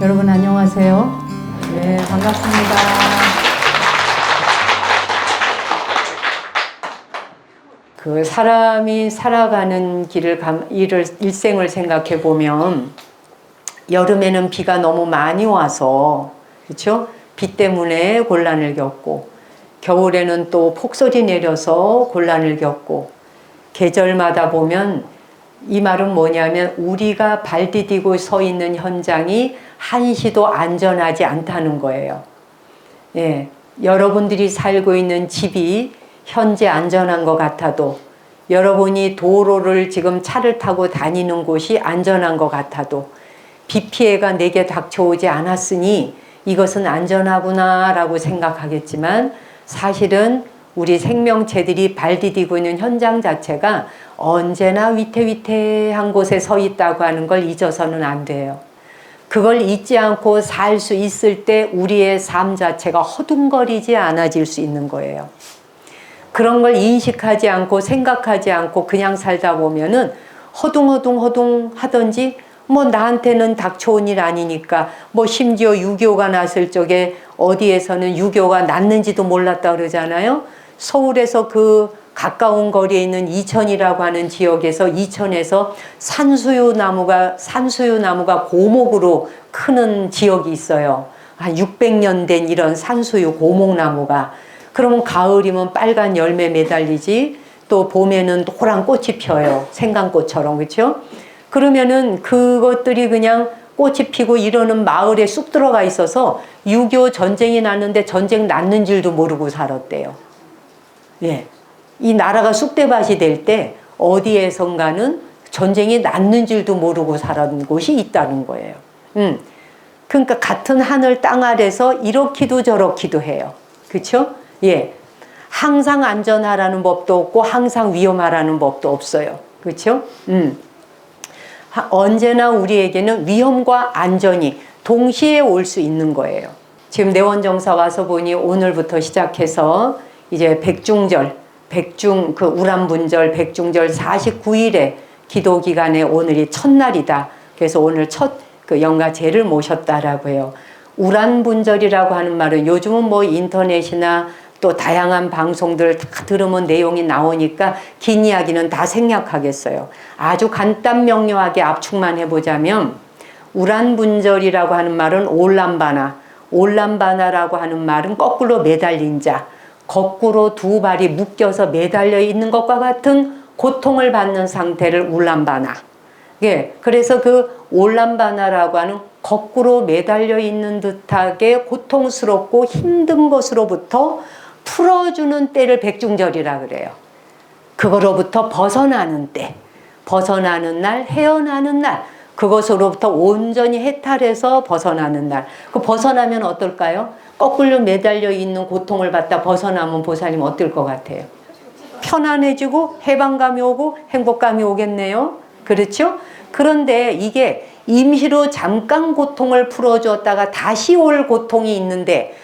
여러분 안녕하세요. 네, 반갑습니다. 그 사람이 살아가는 일생을 생각해 보면 여름에는 비가 너무 많이 와서 그렇죠? 비 때문에 곤란을 겪고 겨울에는 또 폭설이 내려서 곤란을 겪고 계절마다 보면 이 말은 뭐냐면 우리가 발 디디고 서 있는 현장이 한시도 안전하지 않다는 거예요. 예, 여러분들이 살고 있는 집이 현재 안전한 것 같아도 여러분이 도로를 지금 차를 타고 다니는 곳이 안전한 것 같아도 비 피해가 내게 닥쳐오지 않았으니 이것은 안전하구나 라고 생각하겠지만 사실은 우리 생명체들이 발 디디고 있는 현장 자체가 언제나 위태위태한 곳에 서 있다고 하는 걸 잊어서는 안 돼요. 그걸 잊지 않고 살 수 있을 때 우리의 삶 자체가 허둥거리지 않아질 수 있는 거예요. 그런 걸 인식하지 않고 생각하지 않고 그냥 살다 보면은 허둥허둥 하든지 뭐 나한테는 닥쳐온 일 아니니까 뭐 심지어 6.25가 났을 적에 어디에서는 6.25가 났는지도 몰랐다 그러잖아요. 서울에서 그 가까운 거리에 있는 이천이라고 하는 지역에서 이천에서 산수유 나무가 고목으로 크는 지역이 있어요. 한 600년 된 이런 산수유 고목나무가. 그러면 가을이면 빨간 열매 매달리지 또 봄에는 노란 꽃이 펴요. 생강꽃처럼 그렇죠? 그러면은 그것들이 그냥 꽃이 피고 이러는 마을에 쑥 들어가 있어서 6.25 전쟁이 났는데 전쟁 났는 줄도 모르고 살았대요. 예. 이 나라가 쑥대밭이 될 때 어디에선가는 전쟁이 났는 줄도 모르고 살았는 곳이 있다는 거예요. 그러니까 같은 하늘 땅 아래서 이렇기도 저렇기도 해요. 그렇죠? 예. 항상 안전하라는 법도 없고 항상 위험하라는 법도 없어요. 그렇죠? 언제나 우리에게는 위험과 안전이 동시에 올 수 있는 거예요. 지금 내원정사 와서 보니 오늘부터 시작해서 이제 그 우람분절 백중절 49일의 기도 기간에 오늘이 첫날이다. 그래서 오늘 첫 그 영가제를 모셨다라고 해요. 우람분절이라고 하는 말은 요즘은 뭐 인터넷이나 또 다양한 방송들 다 들으면 내용이 나오니까 긴 이야기는 다 생략하겠어요. 아주 간단 명료하게 압축만 해보자면 우란분절이라고 하는 말은 올람바나라고 하는 말은 거꾸로 매달린 자, 거꾸로 두 발이 묶여서 매달려 있는 것과 같은 고통을 받는 상태를 울람바나. 예, 그래서 그 올람바나라고 하는 거꾸로 매달려 있는 듯하게 고통스럽고 힘든 것으로부터 풀어주는 때를 백중절이라 그래요. 그거로부터 벗어나는 때, 벗어나는 날, 헤어나는 날, 그것으로부터 온전히 해탈해서 벗어나는 날. 그 벗어나면 어떨까요? 거꾸로 매달려 있는 고통을 받다 벗어나면 보살님 어떨 것 같아요? 편안해지고 해방감이 오고 행복감이 오겠네요. 그렇죠? 그런데 이게 임시로 잠깐 고통을 풀어주었다가 다시 올 고통이 있는데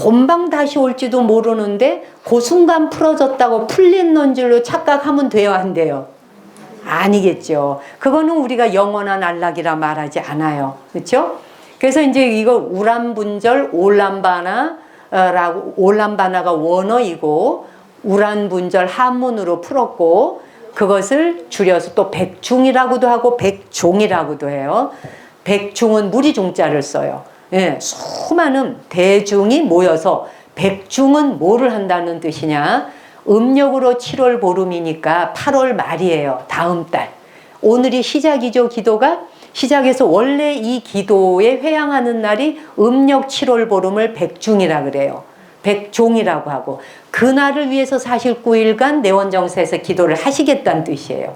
금방 다시 올지도 모르는데 그 순간 풀어졌다고 풀린 줄로 착각하면 돼요, 안 돼요? 아니겠죠. 그거는 우리가 영원한 안락이라 말하지 않아요. 그렇죠? 그래서 이제 이거 우란분절 올람바나가 원어이고 우란분절 한문으로 풀었고 그것을 줄여서 또 백중이라고도 하고 백종이라고도 해요. 백중은 무리중자를 써요. 예, 수많은 대중이 모여서 백중은 뭐를 한다는 뜻이냐? 음력으로 7월 보름이니까 8월 말이에요. 다음 달. 오늘이 시작이죠, 기도가. 시작해서 원래 이 기도에 회향하는 날이 음력 7월 보름을 백중이라 그래요. 백종이라고 하고 그날을 위해서 49일간 내원정사에서 기도를 하시겠다는 뜻이에요.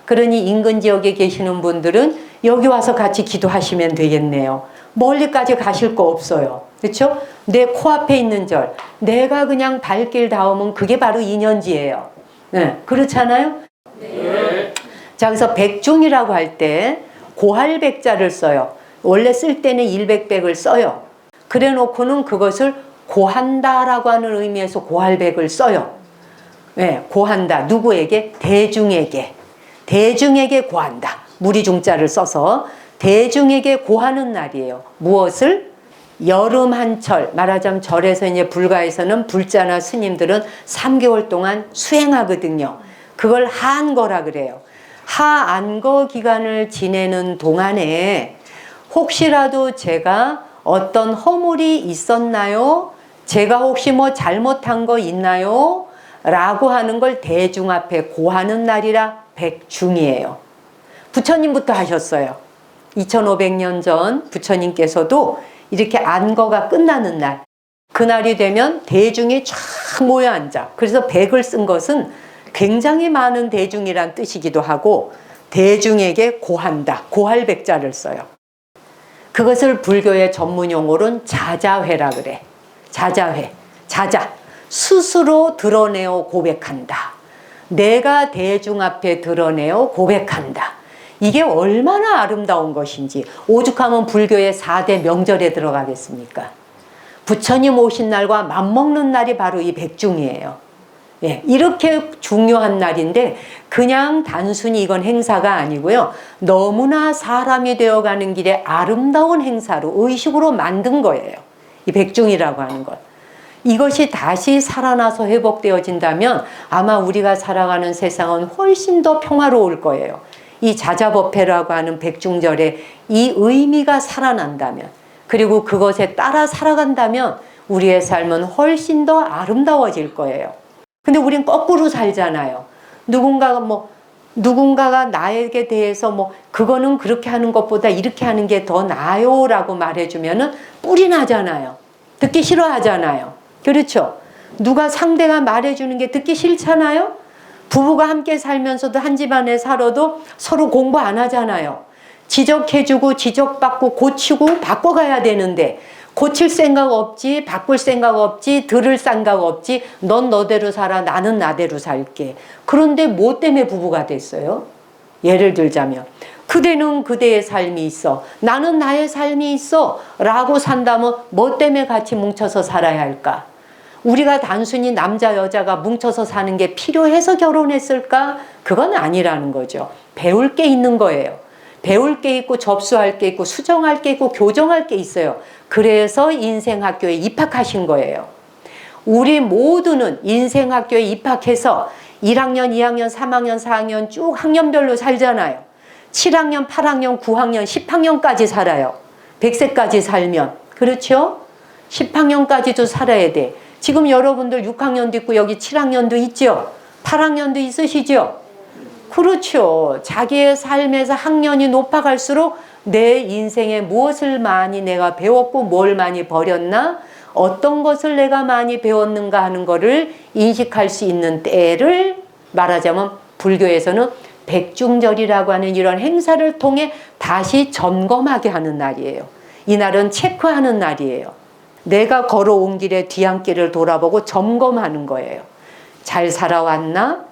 그러니 인근 지역에 계시는 분들은 여기 와서 같이 기도하시면 되겠네요. 멀리까지 가실 거 없어요. 그렇죠? 내 코앞에 있는 절, 내가 그냥 발길 닿으면 그게 바로 인연지예요. 네, 그렇잖아요? 네. 자, 그래서 백중이라고 할 때 고할백자를 써요. 원래 쓸 때는 일백백을 써요. 그래 놓고는 그것을 고한다라고 하는 의미에서 고할백을 써요. 네, 고한다. 누구에게? 대중에게 고한다. 무리중자를 써서 대중에게 고하는 날이에요. 무엇을? 여름 한철, 말하자면 절에서 이제 불가에서는 불자나 스님들은 3개월 동안 수행하거든요. 그걸 하안거라 그래요. 하안거 기간을 지내는 동안에 혹시라도 제가 어떤 허물이 있었나요? 제가 혹시 뭐 잘못한 거 있나요? 라고 하는 걸 대중 앞에 고하는 날이라 백중이에요. 부처님부터 하셨어요. 2500년 전 부처님께서도 이렇게 안거가 끝나는 날, 그날이 되면 대중이 쫙 모여 앉아. 그래서 백을 쓴 것은 굉장히 많은 대중이란 뜻이기도 하고 대중에게 고한다. 고할 백자를 써요. 그것을 불교의 전문 용어로는 자자회라 그래. 자자회. 자자. 스스로 드러내어 고백한다. 내가 대중 앞에 드러내어 고백한다. 이게 얼마나 아름다운 것인지. 오죽하면 불교의 4대 명절에 들어가겠습니까? 부처님 오신 날과 맞먹는 날이 바로 이 백중이에요. 예, 이렇게 중요한 날인데 그냥 단순히 이건 행사가 아니고요. 너무나 사람이 되어가는 길에 아름다운 행사로 의식으로 만든 거예요. 이 백중이라고 하는 것. 이것이 다시 살아나서 회복되어진다면 아마 우리가 살아가는 세상은 훨씬 더 평화로울 거예요. 이 자자법회라고 하는 백중절에 이 의미가 살아난다면, 그리고 그것에 따라 살아간다면 우리의 삶은 훨씬 더 아름다워질 거예요. 근데 우린 거꾸로 살잖아요. 누군가가 나에게 대해서 그거는 그렇게 하는 것보다 이렇게 하는 게 더 나아요 라고 말해주면은 뿔이 나잖아요. 듣기 싫어하잖아요. 그렇죠? 누가 상대가 말해주는 게 듣기 싫잖아요? 부부가 함께 살면서도 한 집안에 살아도 서로 공부 안 하잖아요. 지적해주고 지적받고 고치고 바꿔가야 되는데 고칠 생각 없지, 바꿀 생각 없지, 들을 생각 없지, 넌 너대로 살아, 나는 나대로 살게. 그런데 뭐 때문에 부부가 됐어요? 예를 들자면 그대는 그대의 삶이 있어, 나는 나의 삶이 있어 라고 산다면 뭐 때문에 같이 뭉쳐서 살아야 할까? 우리가 단순히 남자 여자가 뭉쳐서 사는 게 필요해서 결혼했을까? 그건 아니라는 거죠. 배울 게 있는 거예요. 배울 게 있고 접수할 게 있고 수정할 게 있고 교정할 게 있어요. 그래서 인생학교에 입학하신 거예요. 우리 모두는 인생학교에 입학해서 1학년, 2학년, 3학년, 4학년 쭉 학년별로 살잖아요. 7학년, 8학년, 9학년, 10학년까지 살아요. 100세까지 살면. 그렇죠? 10학년까지도 살아야 돼. 지금 여러분들 6학년도 있고 여기 7학년도 있죠? 8학년도 있으시죠? 그렇죠. 자기의 삶에서 학년이 높아갈수록 내 인생에 무엇을 많이 내가 배웠고 뭘 많이 버렸나? 어떤 것을 내가 많이 배웠는가 하는 것을 인식할 수 있는 때를 말하자면 불교에서는 백중절이라고 하는 이런 행사를 통해 다시 점검하게 하는 날이에요. 이날은 체크하는 날이에요. 내가 걸어온 길의 뒤안길을 돌아보고 점검하는 거예요. 잘 살아왔나?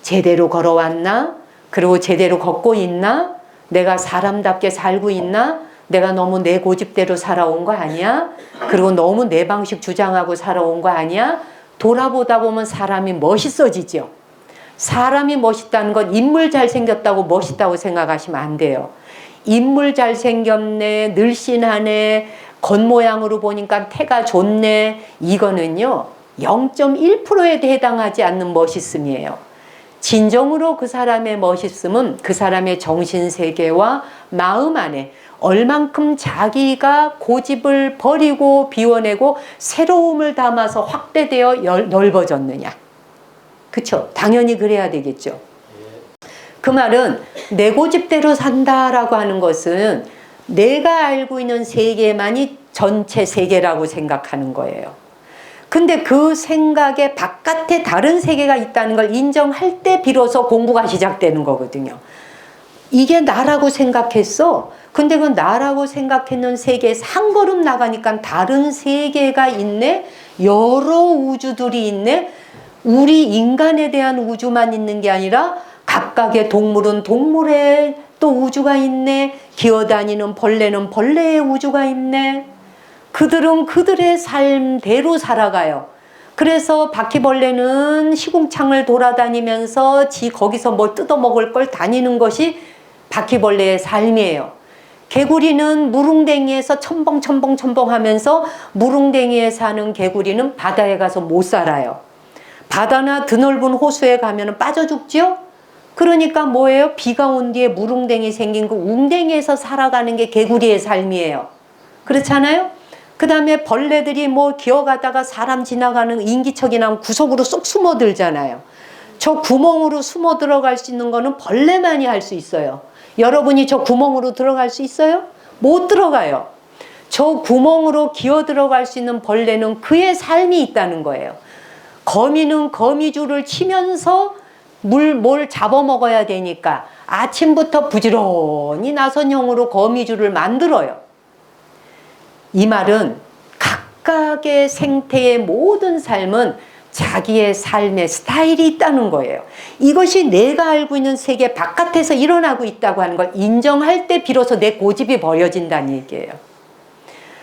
제대로 걸어왔나? 그리고 제대로 걷고 있나? 내가 사람답게 살고 있나? 내가 너무 내 고집대로 살아온 거 아니야? 그리고 너무 내 방식 주장하고 살아온 거 아니야? 돌아보다 보면 사람이 멋있어지죠. 사람이 멋있다는 건 인물 잘생겼다고 멋있다고 생각하시면 안 돼요. 인물 잘생겼네, 늘씬하네, 겉모양으로 보니까 태가 좋네, 이거는요 0.1%에 해당하지 않는 멋있음이에요. 진정으로 그 사람의 멋있음은 그 사람의 정신세계와 마음 안에 얼만큼 자기가 고집을 버리고 비워내고 새로움을 담아서 확대되어 넓어졌느냐. 그쵸? 당연히 그래야 되겠죠. 그 말은 내 고집대로 산다라고 하는 것은 내가 알고 있는 세계만이 전체 세계라고 생각하는 거예요. 근데 그 생각의 바깥에 다른 세계가 있다는 걸 인정할 때 비로소 공부가 시작되는 거거든요. 이게 나라고 생각했어. 근데 그 나라고 생각했는 세계에서 한 걸음 나가니까 다른 세계가 있네. 여러 우주들이 있네. 우리 인간에 대한 우주만 있는 게 아니라 각각의 동물은 동물의 또 우주가 있네. 기어다니는 벌레는 벌레의 우주가 있네. 그들은 그들의 삶대로 살아가요. 그래서 바퀴벌레는 시궁창을 돌아다니면서 거기서 뭘 뜯어먹을 걸 다니는 것이 바퀴벌레의 삶이에요. 개구리는 무릉댕이에서 첨벙 하면서 무릉댕이에 사는 개구리는 바다에 가서 못 살아요. 바다나 드넓은 호수에 가면 빠져 죽죠? 그러니까 뭐예요? 비가 온 뒤에 무릉댕이 생긴 그 웅댕이에서 살아가는 게 개구리의 삶이에요. 그렇잖아요? 그 다음에 벌레들이 뭐 기어가다가 사람 지나가는 인기척이나 구석으로 쏙 숨어들잖아요. 저 구멍으로 숨어 들어갈 수 있는 거는 벌레만이 할 수 있어요. 여러분이 저 구멍으로 들어갈 수 있어요? 못 들어가요. 저 구멍으로 기어 들어갈 수 있는 벌레는 그의 삶이 있다는 거예요. 거미는 거미줄을 치면서 뭘 잡아먹어야 되니까 아침부터 부지런히 나선형으로 거미줄을 만들어요. 이 말은 각각의 생태의 모든 삶은 자기의 삶의 스타일이 있다는 거예요. 이것이 내가 알고 있는 세계 바깥에서 일어나고 있다고 하는 걸 인정할 때 비로소 내 고집이 버려진다는 얘기예요.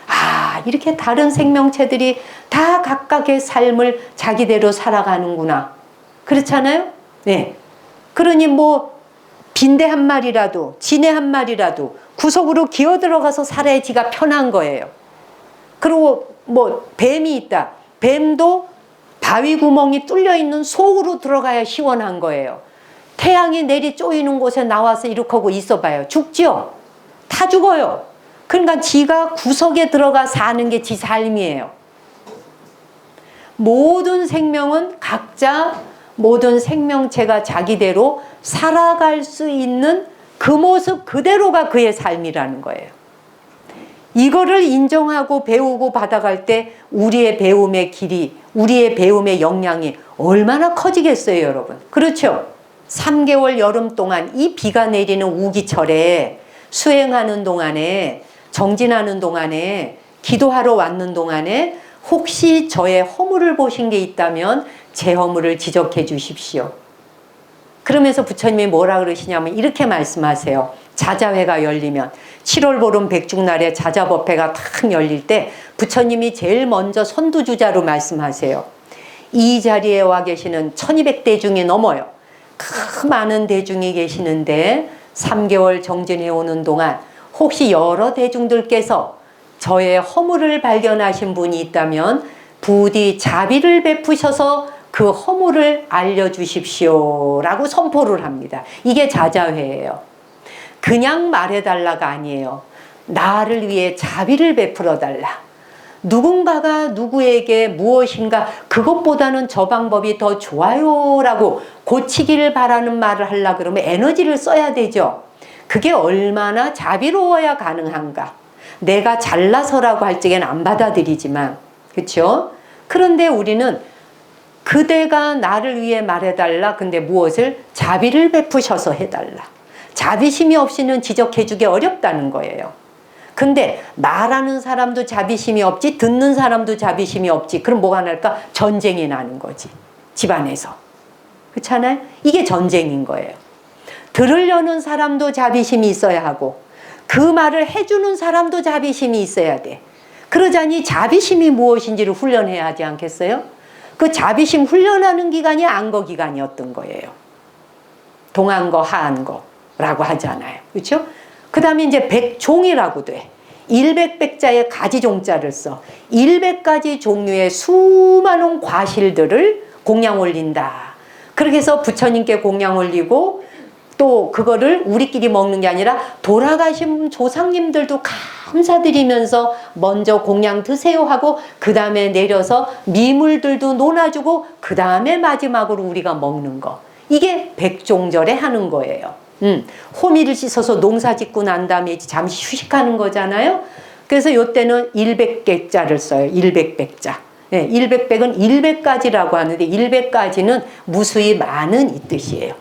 아, 이렇게 다른 생명체들이 다 각각의 삶을 자기대로 살아가는구나. 그렇잖아요? 네. 그러니 뭐 빈대 한 마리라도 지네 한 마리라도 구석으로 기어 들어가서 살아야 지가 편한 거예요. 그리고 뭐 뱀이 있다. 뱀도 바위 구멍이 뚫려 있는 속으로 들어가야 시원한 거예요. 태양이 내리 쪼이는 곳에 나와서 이렇게 하고 있어봐요. 죽지요? 다 죽어요. 그러니까 지가 구석에 들어가 사는 게 지 삶이에요. 모든 생명은 각자 모든 생명체가 자기대로 살아갈 수 있는 그 모습 그대로가 그의 삶이라는 거예요. 이거를 인정하고 배우고 받아갈 때 우리의 배움의 길이, 우리의 배움의 역량이 얼마나 커지겠어요, 여러분. 그렇죠? 3개월 여름 동안 이 비가 내리는 우기철에 수행하는 동안에, 정진하는 동안에, 기도하러 왔는 동안에 혹시 저의 허물을 보신 게 있다면 제 허물을 지적해 주십시오. 그러면서 부처님이 뭐라 그러시냐면 이렇게 말씀하세요. 자자회가 열리면 7월 보름 백중날에 자자법회가 탁 열릴 때 부처님이 제일 먼저 선두주자로 말씀하세요. 이 자리에 와 계시는 1200대중이 넘어요. 그 많은 대중이 계시는데 3개월 정진해 오는 동안 혹시 여러 대중들께서 저의 허물을 발견하신 분이 있다면 부디 자비를 베푸셔서 그 허물을 알려주십시오 라고 선포를 합니다. 이게 자자회예요. 그냥 말해달라가 아니에요. 나를 위해 자비를 베풀어 달라. 누군가가 누구에게 무엇인가 그것보다는 저 방법이 더 좋아요 라고 고치기를 바라는 말을 하려고 그러면 에너지를 써야 되죠. 그게 얼마나 자비로워야 가능한가. 내가 잘나서라고 할 적엔 안 받아들이지만, 그렇죠? 그런데 우리는 그대가 나를 위해 말해달라. 근데 무엇을? 자비를 베푸셔서 해달라. 자비심이 없이는 지적해주기 어렵다는 거예요. 근데 말하는 사람도 자비심이 없지, 듣는 사람도 자비심이 없지. 그럼 뭐가 날까? 전쟁이 나는 거지. 집안에서. 그렇잖아요? 이게 전쟁인 거예요. 들으려는 사람도 자비심이 있어야 하고 그 말을 해주는 사람도 자비심이 있어야 돼. 그러자니 자비심이 무엇인지를 훈련해야 하지 않겠어요? 그 자비심 훈련하는 기간이 안거 기간이었던 거예요. 동안거, 하안거라고 하잖아요. 그렇죠? 그 다음에 이제 백종이라고 돼. 100백자에 가지종자를 써. 100가지 종류의 수많은 과실들을 공양 올린다. 그렇게 해서 부처님께 공양 올리고 또 그거를 우리끼리 먹는 게 아니라 돌아가신 조상님들도 감사드리면서 먼저 공양 드세요 하고 그 다음에 내려서 미물들도 논아주고 그 다음에 마지막으로 우리가 먹는 거. 이게 백종절에 하는 거예요. 호미를 씻어서 농사 짓고 난 다음에 잠시 휴식하는 거잖아요. 그래서 이때는 100백자를 써요. 100백자. 네, 100백은 100가지라고 하는데 100가지는 무수히 많은 이 뜻이에요.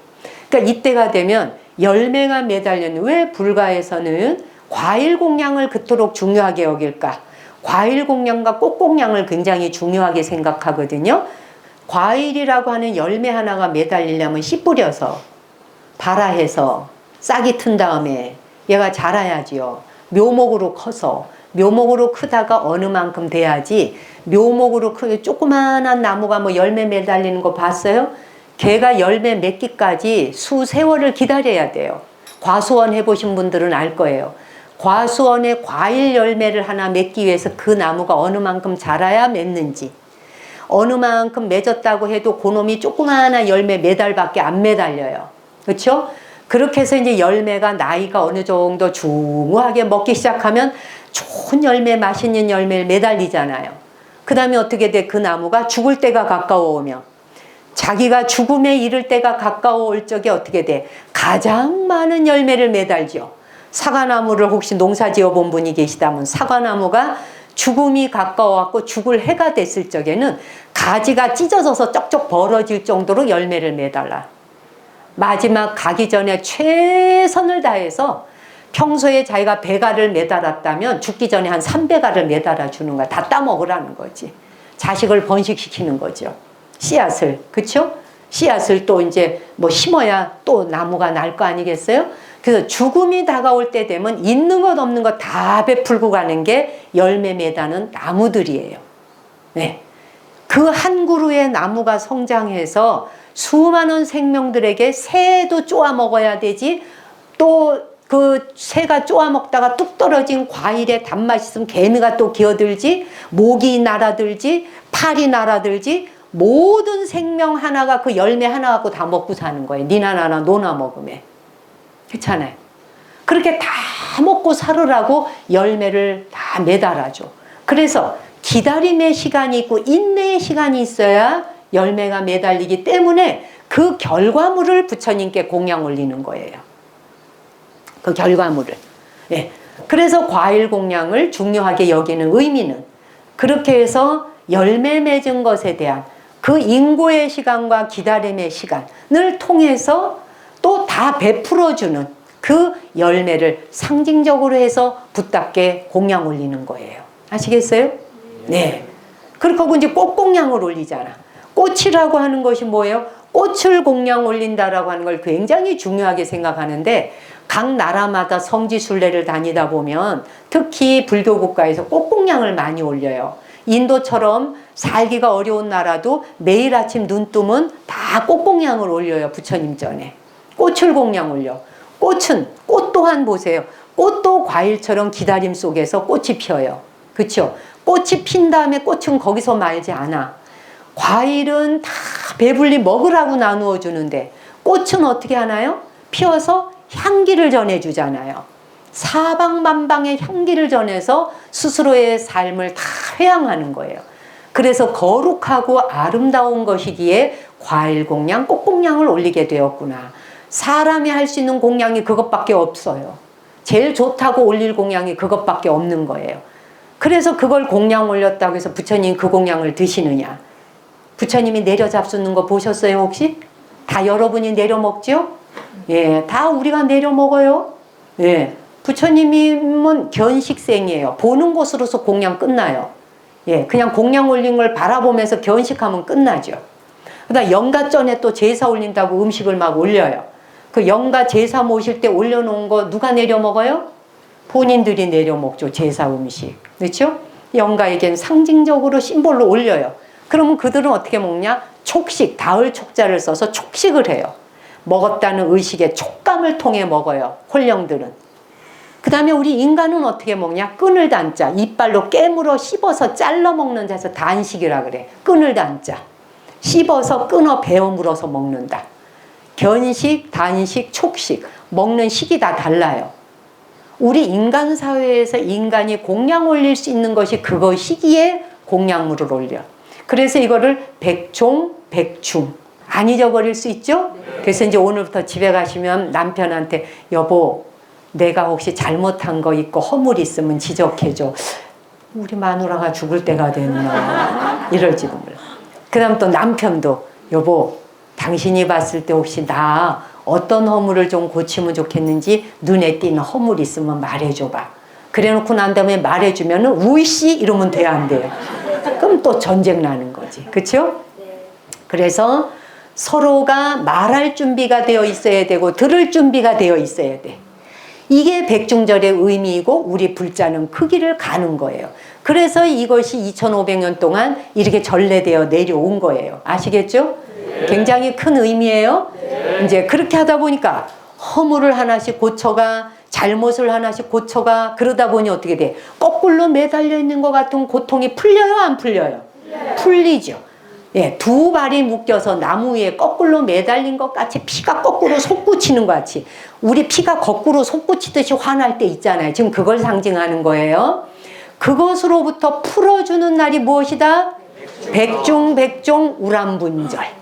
그러니까 이때가 되면 열매가 매달려는, 왜 불가에서는 과일 공양을 그토록 중요하게 여길까? 과일 공양과 꽃 공양을 굉장히 중요하게 생각하거든요. 과일이라고 하는 열매 하나가 매달리려면 씨 뿌려서 발화해서 싹이 튼 다음에 얘가 자라야지요. 묘목으로 커서, 묘목으로 크다가 어느 만큼 돼야지. 묘목으로 크게 조그마한 나무가 뭐 열매 매달리는 거 봤어요? 걔가 열매 맺기까지 수세월을 기다려야 돼요. 과수원 해보신 분들은 알 거예요. 과수원에 과일 열매를 하나 맺기 위해서 그 나무가 어느 만큼 자라야 맺는지, 어느 만큼 맺었다고 해도 그놈이 조그마한 열매 몇 알밖에 안 매달려요. 그렇죠? 그렇게 해서 이제 열매가 나이가 어느 정도 중후하게 먹기 시작하면 좋은 열매, 맛있는 열매를 매달리잖아요. 그 다음에 어떻게 돼? 그 나무가 죽을 때가 가까워오면, 자기가 죽음에 이를 때가 가까워올 적에 어떻게 돼? 가장 많은 열매를 매달죠. 사과나무를 혹시 농사 지어 본 분이 계시다면, 사과나무가 죽음이 가까워갖고 죽을 해가 됐을 적에는 가지가 찢어져서 쩍쩍 벌어질 정도로 열매를 매달라. 마지막 가기 전에 최선을 다해서 평소에 자기가 배가를 매달았다면 죽기 전에 한 3배가를 매달아 주는 거야. 다 따먹으라는 거지. 자식을 번식시키는 거죠. 씨앗을. 그쵸? 씨앗을 또 이제 뭐 심어야 또 나무가 날 거 아니겠어요? 그래서 죽음이 다가올 때 되면 있는 것 없는 것 다 베풀고 가는 게 열매 매다는 나무들이에요. 네. 그 한 그루의 나무가 성장해서 수많은 생명들에게 새도 쪼아 먹어야 되지, 또 그 새가 쪼아 먹다가 뚝 떨어진 과일에 단맛이 있으면 개미가 또 기어들지, 모기 날아들지, 파리 날아들지, 모든 생명 하나가 그 열매 하나 갖고 다 먹고 사는 거예요. 니나 나나 노나 먹으면. 그렇잖아요. 그렇게 다 먹고 살으라고 열매를 다 매달아줘. 그래서 기다림의 시간이 있고 인내의 시간이 있어야 열매가 매달리기 때문에 그 결과물을 부처님께 공양 올리는 거예요. 그 결과물을. 예. 그래서 과일 공양을 중요하게 여기는 의미는, 그렇게 해서 열매 맺은 것에 대한 그 인고의 시간과 기다림의 시간을 통해서 또 다 베풀어주는 그 열매를 상징적으로 해서 붓답게 공양 올리는 거예요. 아시겠어요? 네. 그렇게 하고 이제 꽃 공양을 올리잖아. 꽃이라고 하는 것이 뭐예요? 꽃을 공양 올린다라고 하는 걸 굉장히 중요하게 생각하는데, 각 나라마다 성지순례를 다니다 보면 특히 불교 국가에서 꽃 공양을 많이 올려요. 인도처럼 살기가 어려운 나라도 매일 아침 눈 뜨면 다 꽃 공양을 올려요. 부처님 전에. 꽃을 공양 올려. 꽃 또한 보세요. 꽃도 과일처럼 기다림 속에서 꽃이 피어요. 그렇죠? 꽃이 핀 다음에 꽃은 거기서 말지 않아. 과일은 다 배불리 먹으라고 나누어 주는데 꽃은 어떻게 하나요? 피어서 향기를 전해주잖아요. 사방만방의 향기를 전해서 스스로의 삶을 다 회양하는 거예요. 그래서 거룩하고 아름다운 것이기에 과일 공양, 꽃 공양을 올리게 되었구나. 사람이 할 수 있는 공양이 그것밖에 없어요. 제일 좋다고 올릴 공양이 그것밖에 없는 거예요. 그래서 그걸 공양 올렸다고 해서 부처님 그 공양을 드시느냐? 부처님이 내려 잡수는 거 보셨어요 혹시? 다 여러분이 내려 먹죠? 예, 다 우리가 내려 먹어요. 예, 부처님은 견식생이에요. 보는 것으로서 공양 끝나요. 예, 그냥 공양 올린 걸 바라보면서 견식하면 끝나죠. 그다음 영가 전에 또 제사 올린다고 음식을 막 올려요. 그 영가 제사 모실 때 올려놓은 거 누가 내려 먹어요? 본인들이 내려 먹죠. 제사 음식. 그렇죠? 영가에겐 상징적으로 심볼로 올려요. 그러면 그들은 어떻게 먹냐? 촉식, 다을 촉자를 써서 촉식을 해요. 먹었다는 의식의 촉감을 통해 먹어요. 홀령들은. 그 다음에 우리 인간은 어떻게 먹냐? 끈을 단자. 이빨로 깨물어 씹어서 잘라 먹는 자에서 단식이라 그래. 끈을 단자. 씹어서 끊어 베어 물어서 먹는다. 견식, 단식, 촉식. 먹는 식이 다 달라요. 우리 인간 사회에서 인간이 공양 올릴 수 있는 것이 그것이기에 공양물을 올려. 그래서 이거를 백종, 백중. 안 잊어버릴 수 있죠? 그래서 이제 오늘부터 집에 가시면 남편한테 여보, 내가 혹시 잘못한 거 있고 허물 있으면 지적해줘. 우리 마누라가 죽을 때가 됐나? 이럴지도 몰라. 그 다음 또 남편도 여보, 당신이 봤을 때 혹시 나 어떤 허물을 좀 고치면 좋겠는지 눈에 띄는 허물 있으면 말해줘봐. 그래놓고 난 다음에 말해주면은 우이씨 이러면 돼야 안 돼요. 그럼 또 전쟁 나는 거지. 그렇죠? 그래서 서로가 말할 준비가 되어 있어야 되고 들을 준비가 되어 있어야 돼. 이게 백중절의 의미이고 우리 불자는 크기를 가는 거예요. 그래서 이것이 2500년 동안 이렇게 전래되어 내려온 거예요. 아시겠죠? 네. 굉장히 큰 의미예요. 네. 이제 그렇게 하다 보니까 허물을 하나씩 고쳐가, 잘못을 하나씩 고쳐가, 그러다 보니 어떻게 돼? 거꾸로 매달려 있는 것 같은 고통이 풀려요, 안 풀려요? 풀리죠. 예, 두 발이 묶여서 나무 위에 거꾸로 매달린 것 같이 피가 거꾸로 솟구치는 것 같이, 우리 피가 거꾸로 솟구치듯이 화날 때 있잖아요. 지금 그걸 상징하는 거예요. 그것으로부터 풀어주는 날이 무엇이다? 백중백종 우람분절.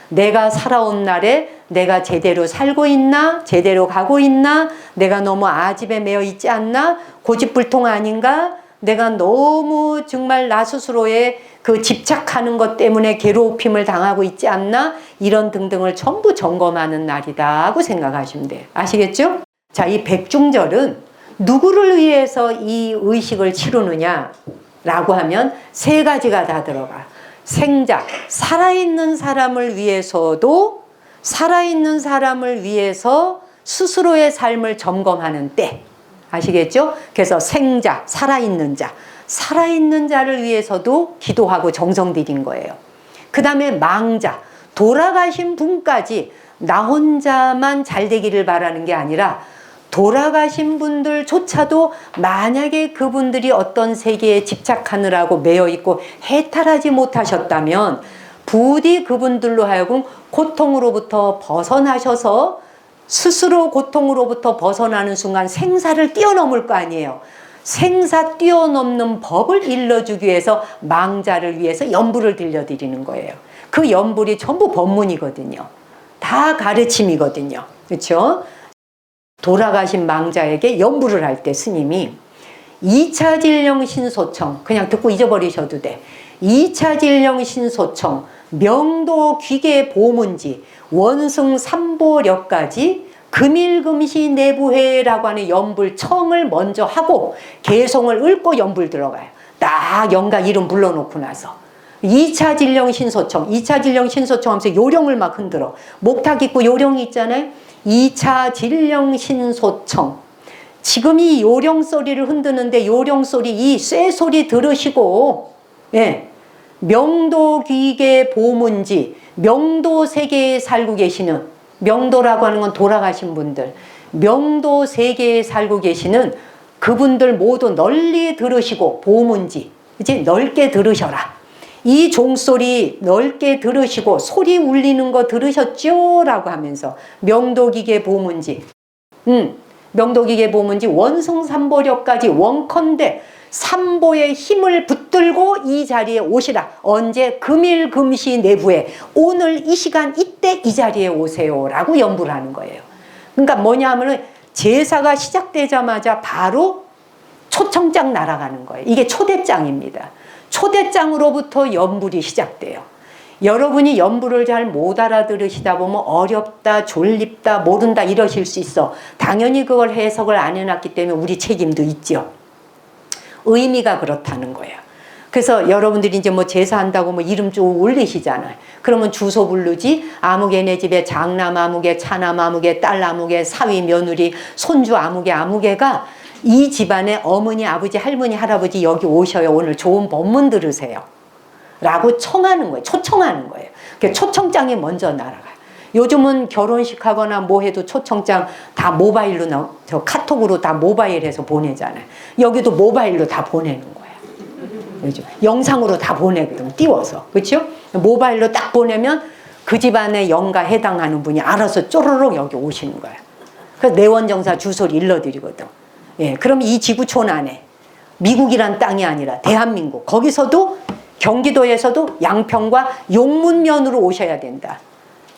내가 살아온 날에 내가 제대로 살고 있나? 제대로 가고 있나? 내가 너무 아집에 매여 있지 않나? 고집불통 아닌가? 내가 너무 정말 나 스스로에 그 집착하는 것 때문에 괴롭힘을 당하고 있지 않나? 이런 등등을 전부 점검하는 날이다 하고 생각하시면 돼요. 아시겠죠? 자, 이 백중절은 누구를 위해서 이 의식을 치르느냐 라고 하면 세 가지가 다 들어가. 생자, 살아있는 사람을 위해서도, 살아있는 사람을 위해서 스스로의 삶을 점검하는 때. 아시겠죠? 그래서 생자, 살아있는 자, 살아있는 자를 위해서도 기도하고 정성 들인 거예요. 그 다음에 망자, 돌아가신 분까지 나 혼자만 잘 되기를 바라는 게 아니라 돌아가신 분들조차도 만약에 그분들이 어떤 세계에 집착하느라고 매여있고 해탈하지 못하셨다면 부디 그분들로 하여금 고통으로부터 벗어나셔서 스스로 고통으로부터 벗어나는 순간 생사를 뛰어넘을 거 아니에요. 생사 뛰어넘는 법을 일러주기 위해서 망자를 위해서 연불을 들려드리는 거예요. 그 연불이 전부 법문이거든요. 다 가르침이거든요. 그렇죠? 돌아가신 망자에게 연불을 할 때 스님이 2차 진령 신소청, 그냥 듣고 잊어버리셔도 돼. 2차 진령 신소청, 명도 귀계 보문지, 원승 삼보력까지 금일금시 내부회라고 하는 연불청을 먼저 하고 개성을 읊고 연불 들어가요. 딱 영가 이름 불러놓고 나서 2차 진령 신소청, 2차 진령 신소청 하면서 요령을 막 흔들어. 목탁 있고 요령이 있잖아요. 2차 진령 신소청. 지금 이 요령 소리를 흔드는데 요령 소리, 이 쇠 소리 들으시고, 예, 명도 귀계 보문지, 명도 세계에 살고 계시는, 명도라고 하는 건 돌아가신 분들, 명도 세계에 살고 계시는 그분들 모두 널리 들으시고, 보문지, 이제 넓게 들으셔라. 이 종소리 넓게 들으시고 소리 울리는 거 들으셨죠? 라고 하면서 명도기계 보문지, 명도기계 보문지 원성삼보력까지 원컨대 삼보의 힘을 붙들고 이 자리에 오시라. 언제? 금일금시 내부에 오늘 이 시간 이때 이 자리에 오세요 라고 연불을 하는 거예요. 그러니까 뭐냐 하면은 제사가 시작되자마자 바로 초청장 날아가는 거예요. 이게 초대장입니다. 초대장으로부터 연불이 시작돼요. 여러분이 연불을 잘 못 알아들으시다 보면 어렵다, 졸립다, 모른다 이러실 수 있어. 당연히 그걸 해석을 안 해놨기 때문에 우리 책임도 있죠. 의미가 그렇다는 거예요. 그래서 여러분들이 이제 뭐 제사한다고 뭐 이름 쭉 올리시잖아요. 그러면 주소 부르지, 아무개네 집에 장남 아무개, 차남 아무개, 딸 아무개, 사위 며느리, 손주 아무개, 아무개가 이 집안의 어머니, 아버지, 할머니, 할아버지 여기 오셔요. 오늘 좋은 법문 들으세요. 라고 청하는 거예요. 초청하는 거예요. 초청장이 먼저 날아가요. 요즘은 결혼식 하거나 뭐 해도 초청장 다 모바일로 저 카톡으로 다 모바일해서 보내잖아요. 여기도 모바일로 다 보내는 거예요. 요즘 영상으로 다 보내거든. 띄워서. 그렇죠? 모바일로 딱 보내면 그 집안의 영가 해당하는 분이 알아서 쪼르륵 여기 오시는 거예요. 그래서 내원정사 주소를 일러드리거든. 예, 그럼 이 지구촌 안에 미국이란 땅이 아니라 대한민국, 거기서도 경기도에서도 양평과 용문면으로 오셔야 된다.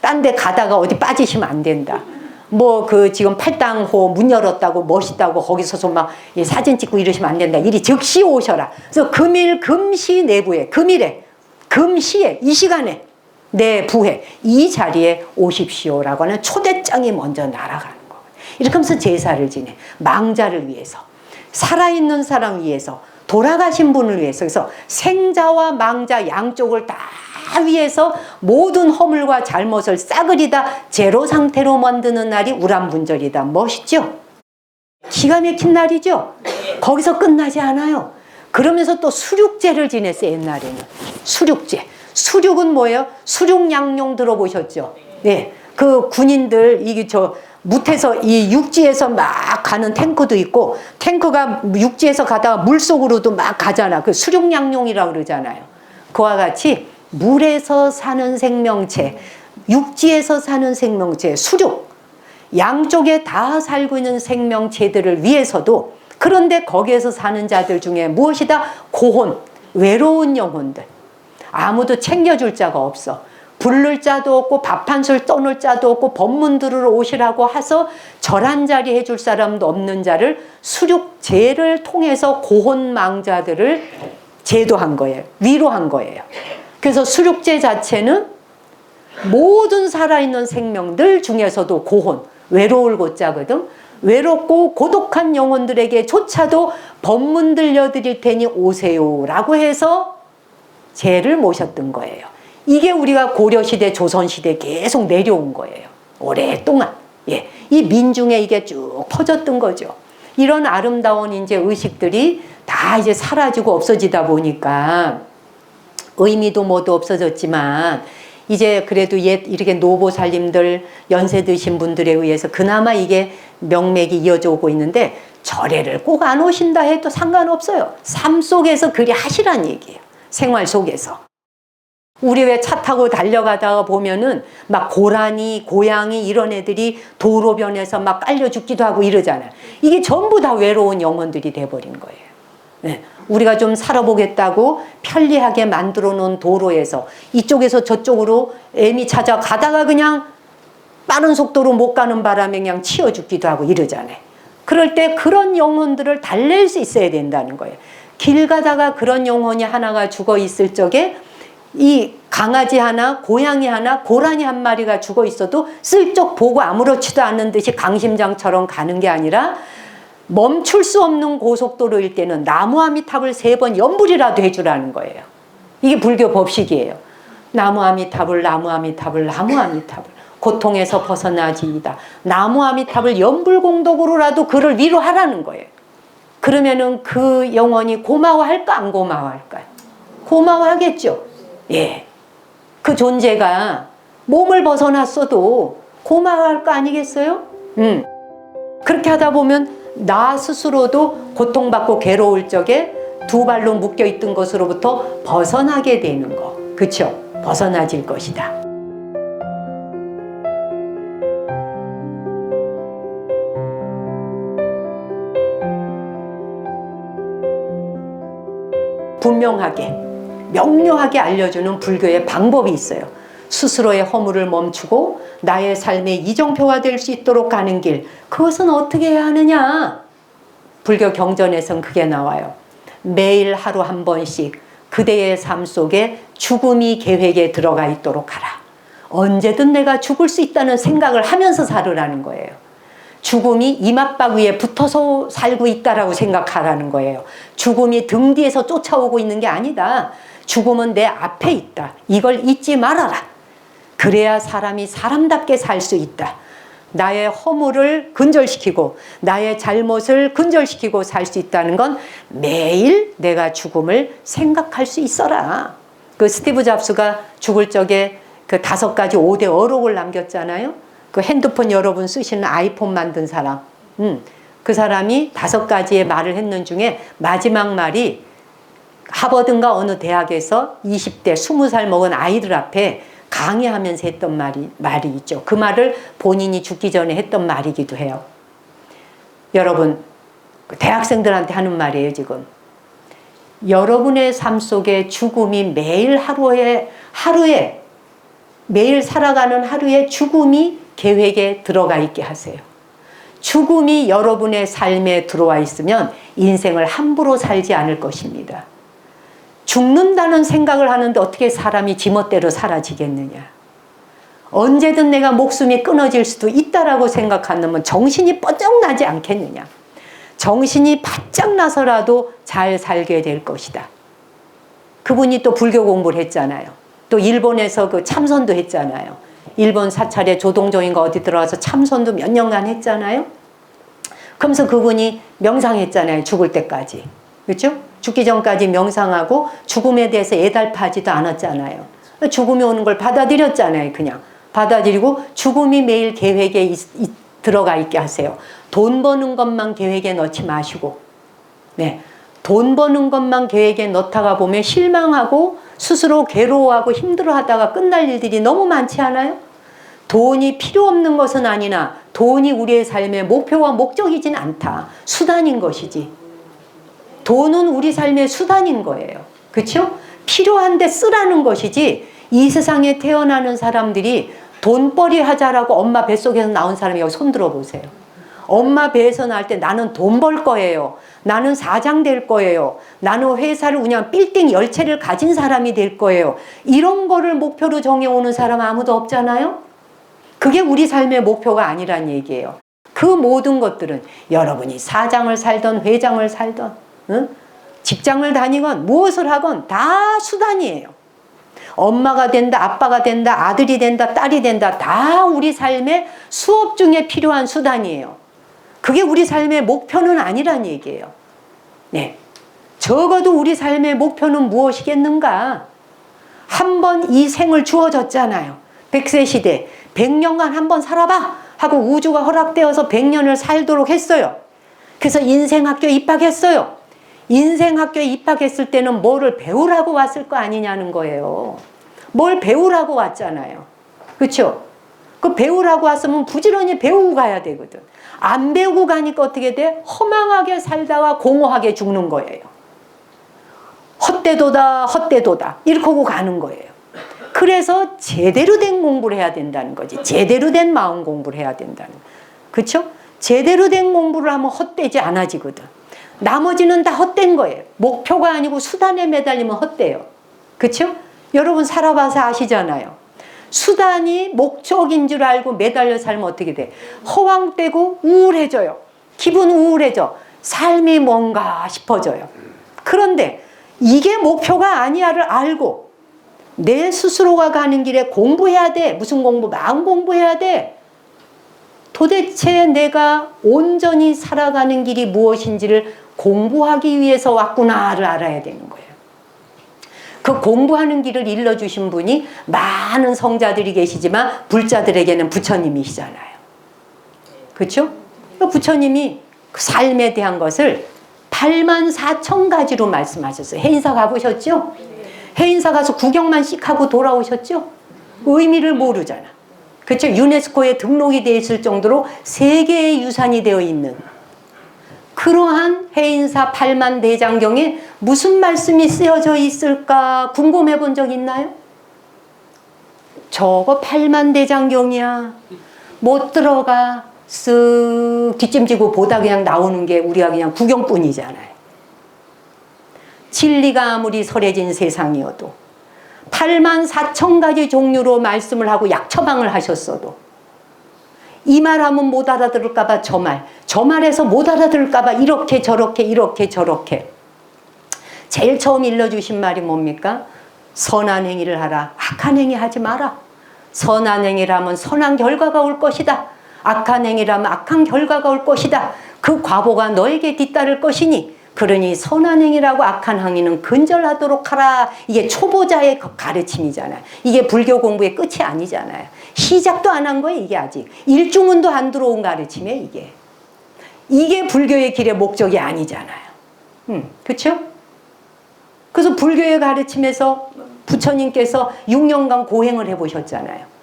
딴 데 가다가 어디 빠지시면 안 된다. 뭐 그 지금 팔당호 문 열었다고 멋있다고 거기 서서 막 사진 찍고 이러시면 안 된다. 이리 즉시 오셔라. 그래서 금일 금시 내부에, 금일에, 금시에, 이 시간에 내 부회 이 자리에 오십시오라고 하는 초대장이 먼저 날아가는 거예요. 이렇게 하면서 제사를 지내. 망자를 위해서, 살아있는 사람 위해서, 돌아가신 분을 위해서. 그래서 생자와 망자 양쪽을 다 위해서 모든 허물과 잘못을 싸그리 다 제로 상태로 만드는 날이 우람분절이다. 멋있죠? 기가 막힌 날이죠? 거기서 끝나지 않아요. 그러면서 또 수륙제를 지냈어요. 옛날에는 수륙제. 수륙은 뭐예요? 수륙양용 들어보셨죠? 네, 그 군인들, 이게 무태서 이 육지에서 막 가는 탱크도 있고 탱크가 육지에서 가다가 물속으로도 막 가잖아. 그 수륙양용이라고 그러잖아요. 그와 같이 물에서 사는 생명체, 육지에서 사는 생명체, 수륙 양쪽에 다 살고 있는 생명체들을 위해서도 그런데 거기에서 사는 자들 중에 무엇이다? 고혼, 외로운 영혼들. 아무도 챙겨줄 자가 없어. 부를 자도 없고 밥 한 술 떠놓을 자도 없고 법문 들으러 오시라고 해서 절 한 자리 해줄 사람도 없는 자를 수륙제를 통해서 고혼망자들을 제도한 거예요. 위로한 거예요. 그래서 수륙제 자체는 모든 살아있는 생명들 중에서도 고혼, 외로울 고자거든. 외롭고 고독한 영혼들에게 조차도 법문 들려드릴 테니 오세요라고 해서 제를 모셨던 거예요. 이게 우리가 고려시대, 조선시대 계속 내려온 거예요. 오랫동안. 예. 이 민중에 이게 쭉 퍼졌던 거죠. 이런 아름다운 이제 의식들이 다 이제 사라지고 없어지다 보니까 의미도 모두 없어졌지만 이제 그래도 옛 이렇게 노보살님들 연세 드신 분들에 의해서 그나마 이게 명맥이 이어져 오고 있는데 절에를 꼭 안 오신다 해도 상관없어요. 삶 속에서 그리 하시란 얘기예요. 생활 속에서. 우리 왜 차 타고 달려가다가 보면은 막 고라니, 고양이 이런 애들이 도로변에서 막 깔려 죽기도 하고 이러잖아요. 이게 전부 다 외로운 영혼들이 돼버린 거예요. 네. 우리가 좀 살아보겠다고 편리하게 만들어 놓은 도로에서 이쪽에서 저쪽으로 애미 찾아가다가 그냥 빠른 속도로 못 가는 바람에 그냥 치여 죽기도 하고 이러잖아요. 그럴 때 그런 영혼들을 달랠 수 있어야 된다는 거예요. 길 가다가 그런 영혼이 하나가 죽어 있을 적에 이 강아지 하나, 고양이 하나, 고라니 한 마리가 죽어 있어도 슬쩍 보고 아무렇지도 않은 듯이 강심장처럼 가는 게 아니라 멈출 수 없는 고속도로일 때는 나무아미탑을 3번 연불이라도 해주라는 거예요. 이게 불교 법식이에요. 나무아미탑을, 나무아미탑을, 나무아미탑을. 고통에서 벗어나지이다. 나무아미탑을 연불공덕으로라도 그를 위로하라는 거예요. 그러면은 그 영혼이 고마워할까 안 고마워할까요? 고마워하겠죠. 예. 그 존재가 몸을 벗어났어도 고마워할 거 아니겠어요? 그렇게 하다 보면 나 스스로도 고통받고 괴로울 적에 2발로 묶여있던 것으로부터 벗어나게 되는 거. 그쵸? 벗어나질 것이다. 분명하게 명료하게 알려주는 불교의 방법이 있어요. 스스로의 허물을 멈추고 나의 삶의 이정표가 될 수 있도록 가는 길, 그것은 어떻게 해야 하느냐? 불교 경전에선 그게 나와요. 매일 하루 한 번씩 그대의 삶 속에 죽음이 계획에 들어가 있도록 하라. 언제든 내가 죽을 수 있다는 생각을 하면서 살으라는 거예요. 죽음이 이맛박 위에 붙어서 살고 있다라고 생각하라는 거예요. 죽음이 등 뒤에서 쫓아오고 있는 게 아니다. 죽음은 내 앞에 있다. 이걸 잊지 말아라. 그래야 사람이 사람답게 살 수 있다. 나의 허물을 근절시키고 나의 잘못을 근절시키고 살 수 있다는 건 매일 내가 죽음을 생각할 수 있어라. 그 스티브 잡스가 죽을 적에 그 5가지 5대 어록을 남겼잖아요. 그 핸드폰 여러분 쓰시는 아이폰 만든 사람. 그 사람이 5가지의 말을 했는 중에 마지막 말이 하버드인가 어느 대학에서 20대 20살 먹은 아이들 앞에 강의하면서 했던 말이 있죠. 그 말을 본인이 죽기 전에 했던 말이기도 해요. 여러분, 대학생들한테 하는 말이에요, 지금. 여러분의 삶 속에 죽음이 매일 하루에 매일 살아가는 하루에 죽음이 계획에 들어가 있게 하세요. 죽음이 여러분의 삶에 들어와 있으면 인생을 함부로 살지 않을 것입니다. 죽는다는 생각을 하는데 어떻게 사람이 지멋대로 사라지겠느냐. 언제든 내가 목숨이 끊어질 수도 있다라고 생각하면 정신이 뻗쩍 나지 않겠느냐. 정신이 바짝 나서라도 잘 살게 될 것이다. 그분이 또 불교 공부를 했잖아요. 또 일본에서 그 참선도 했잖아요. 일본 사찰에 조동종인가 어디 들어가서 참선도 몇 년간 했잖아요. 그러면서 그분이 명상했잖아요. 죽을 때까지. 그렇죠? 죽기 전까지 명상하고 죽음에 대해서 애달파하지도 않았잖아요. 죽음이 오는 걸 받아들였잖아요. 그냥 받아들이고 죽음이 매일 계획에 들어가 있게 하세요. 돈 버는 것만 계획에 넣지 마시고, 네, 돈 버는 것만 계획에 넣다가 보면 실망하고 스스로 괴로워하고 힘들어하다가 끝날 일들이 너무 많지 않아요? 돈이 필요 없는 것은 아니나 돈이 우리의 삶의 목표와 목적이진 않다. 수단인 것이지. 돈은 우리 삶의 수단인 거예요. 그렇죠? 필요한데 쓰라는 것이지. 이 세상에 태어나는 사람들이 돈벌이 하자라고 엄마 뱃속에서 나온 사람이 여기 손 들어보세요. 엄마 배에서 나올 때 나는 돈 벌 거예요. 나는 사장 될 거예요. 나는 회사를 운영 빌딩 10채를 가진 사람이 될 거예요. 이런 거를 목표로 정해오는 사람 아무도 없잖아요. 그게 우리 삶의 목표가 아니란 얘기예요. 그 모든 것들은 여러분이 사장을 살던 회장을 살던, 응? 직장을 다니건 무엇을 하건 다 수단이에요. 엄마가 된다, 아빠가 된다, 아들이 된다, 딸이 된다, 다 우리 삶의 수업 중에 필요한 수단이에요. 그게 우리 삶의 목표는 아니란 얘기예요. 네. 적어도 우리 삶의 목표는 무엇이겠는가? 한 번 이 생을 주어졌잖아요. 100세 시대. 100년간 한번 살아봐 하고 우주가 허락되어서 100년을 살도록 했어요. 그래서 인생학교에 입학했어요. 인생학교에 입학했을 때는 뭐를 배우라고 왔을 거 아니냐는 거예요. 뭘 배우라고 왔잖아요. 그렇죠? 그 배우라고 왔으면 부지런히 배우고 가야 되거든. 안 배우고 가니까 어떻게 돼? 허망하게 살다가 공허하게 죽는 거예요. 헛되도다 헛되도다 이렇게 하고 가는 거예요. 그래서 제대로 된 공부를 해야 된다는 거지. 제대로 된 마음 공부를 해야 된다는 거예요. 그렇죠? 제대로 된 공부를 하면 헛되지 않아지거든. 나머지는 다 헛된 거예요. 목표가 아니고 수단에 매달리면 헛돼요. 그렇죠? 여러분 살아봐서 아시잖아요. 수단이 목적인 줄 알고 매달려 살면 어떻게 돼? 허황되고 우울해져요. 기분 우울해져. 삶이 뭔가 싶어져요. 그런데 이게 목표가 아니야를 알고 내 스스로가 가는 길에 공부해야 돼. 무슨 공부? 마음 공부해야 돼. 도대체 내가 온전히 살아가는 길이 무엇인지를 공부하기 위해서 왔구나를 알아야 되는 거예요. 그 공부하는 길을 일러주신 분이 많은 성자들이 계시지만 불자들에게는 부처님이시잖아요. 그렇죠? 부처님이 그 삶에 대한 것을 84,000가지로 말씀하셨어요. 해인사 가보셨죠? 해인사 가서 구경만 씩 하고 돌아오셨죠? 의미를 모르잖아. 그렇죠? 유네스코에 등록이 되어 있을 정도로 세계의 유산이 되어 있는 그러한 해인사 8만대장경에 무슨 말씀이 쓰여져 있을까 궁금해 본 적 있나요? 저거 8만대장경이야. 못 들어가. 쓱 뒷짐지고 보다 그냥 나오는 게 우리가 그냥 구경뿐이잖아요. 진리가 아무리 설해진 세상이어도 84,000가지 종류로 말씀을 하고 약처방을 하셨어도 이 말하면 못 알아들을까 봐 저 말해서 못 알아들을까 봐 이렇게 저렇게 제일 처음 일러주신 말이 뭡니까? 선한 행위를 하라. 악한 행위 하지 마라. 선한 행위를 하면 선한 결과가 올 것이다. 악한 행위를 하면 악한 결과가 올 것이다. 그 과보가 너에게 뒤따를 것이니 그러니 선한 행위라고 악한 행위는 근절하도록 하라. 이게 초보자의 가르침이잖아요. 이게 불교 공부의 끝이 아니잖아요. 시작도 안 한 거예요. 이게 아직 일주문도 안 들어온 가르침이에요. 이게 불교의 길의 목적이 아니잖아요. 그렇죠? 그래서 불교의 가르침에서 부처님께서 6년간 고행을 해보셨잖아요.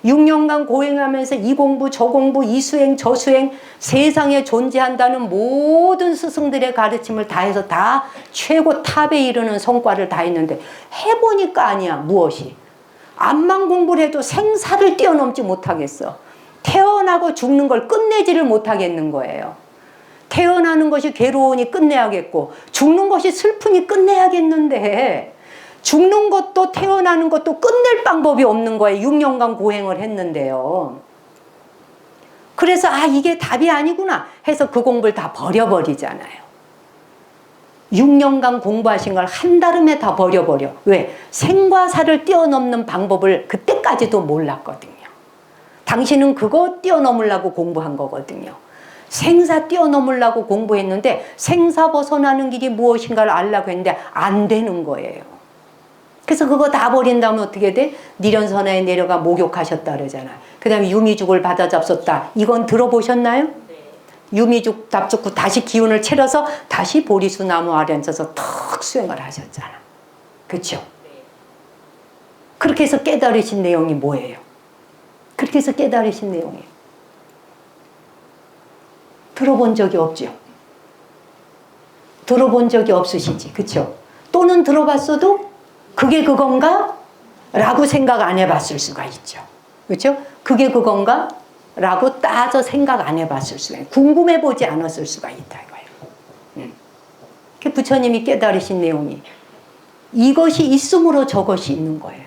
6년간 고행하면서 이 공부 저 공부 이 수행 저 수행 세상에 존재한다는 모든 스승들의 가르침을 다 해서 다 최고 탑에 이르는 성과를 다 했는데 해보니까 아니야. 무엇이? 암만 공부를 해도 생사를 뛰어넘지 못하겠어. 태어나고 죽는 걸 끝내지를 못하겠는 거예요. 태어나는 것이 괴로우니 끝내야겠고 죽는 것이 슬프니 끝내야겠는데 죽는 것도 태어나는 것도 끝낼 방법이 없는 거예요. 6년간 고행을 했는데요. 그래서 이게 답이 아니구나 해서 그 공부를 다 버려버리잖아요. 6년간 공부하신 걸 한달음에 다 버려버려. 왜? 생과 사를 뛰어넘는 방법을 그때까지도 몰랐거든요. 당신은 그거 뛰어넘으려고 공부한 거거든요. 생사 뛰어넘으려고 공부했는데 생사 벗어나는 길이 무엇인가를 알려고 했는데 안 되는 거예요. 그래서 그거 다 버린 다음에 어떻게 돼? 니련선에 내려가 목욕하셨다 그러잖아. 그 다음에 유미죽을 받아 잡섰다. 이건 들어보셨나요? 유미죽 잡숫고 다시 기운을 차려서 다시 보리수 나무 아래 앉아서 턱 수행을 하셨잖아. 그렇죠? 그렇게 해서 깨달으신 내용이 뭐예요? 그렇게 해서 깨달으신 내용이에요. 들어본 적이 없죠? 들어본 적이 없으시지. 그렇죠? 또는 들어봤어도 그게 그건가? 라고 생각 안 해봤을 수가 있죠. 그렇죠? 그게 그건가? 라고 따져 생각 안 해봤을 수가 있어요. 궁금해 보지 않았을 수가 있다 이거예요. 그 부처님이 깨달으신 내용이 이것이 있음으로 저것이 있는 거예요.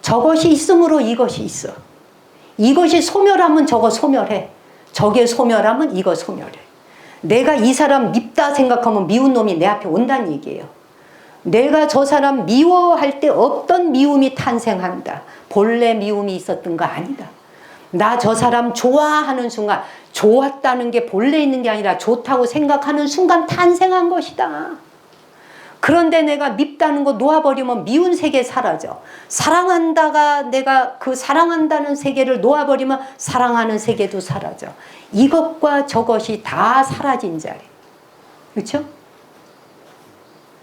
저것이 있음으로 이것이 있어. 이것이 소멸하면 저거 소멸해. 저게 소멸하면 이거 소멸해. 내가 이 사람 밉다 생각하면 미운 놈이 내 앞에 온다는 얘기예요. 내가 저 사람 미워할 때 어떤 미움이 탄생한다. 본래 미움이 있었던 거 아니다. 나 저 사람 좋아하는 순간, 좋았다는 게 본래 있는 게 아니라 좋다고 생각하는 순간 탄생한 것이다. 그런데 내가 밉다는 거 놓아버리면 미운 세계 사라져. 사랑한다가 내가 그 사랑한다는 세계를 놓아버리면 사랑하는 세계도 사라져. 이것과 저것이 다 사라진 자리. 그렇죠?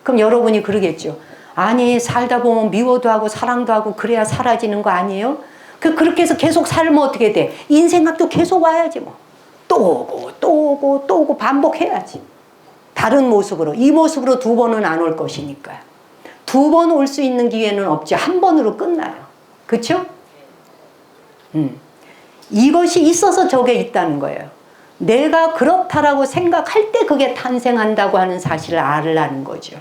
그럼 여러분이 그러겠죠. 아니 살다 보면 미워도 하고 사랑도 하고 그래야 사라지는 거 아니에요? 그렇게 해서 계속 살면 어떻게 돼? 인생학도 계속 와야지 뭐. 또 오고 또 오고 또 오고 반복해야지. 다른 모습으로. 이 모습으로 두 번은 안 올 것이니까. 두 번 올 수 있는 기회는 없지. 한 번으로 끝나요. 그렇죠? 이것이 있어서 저게 있다는 거예요. 내가 그렇다라고 생각할 때 그게 탄생한다고 하는 사실을 알으라는 거죠.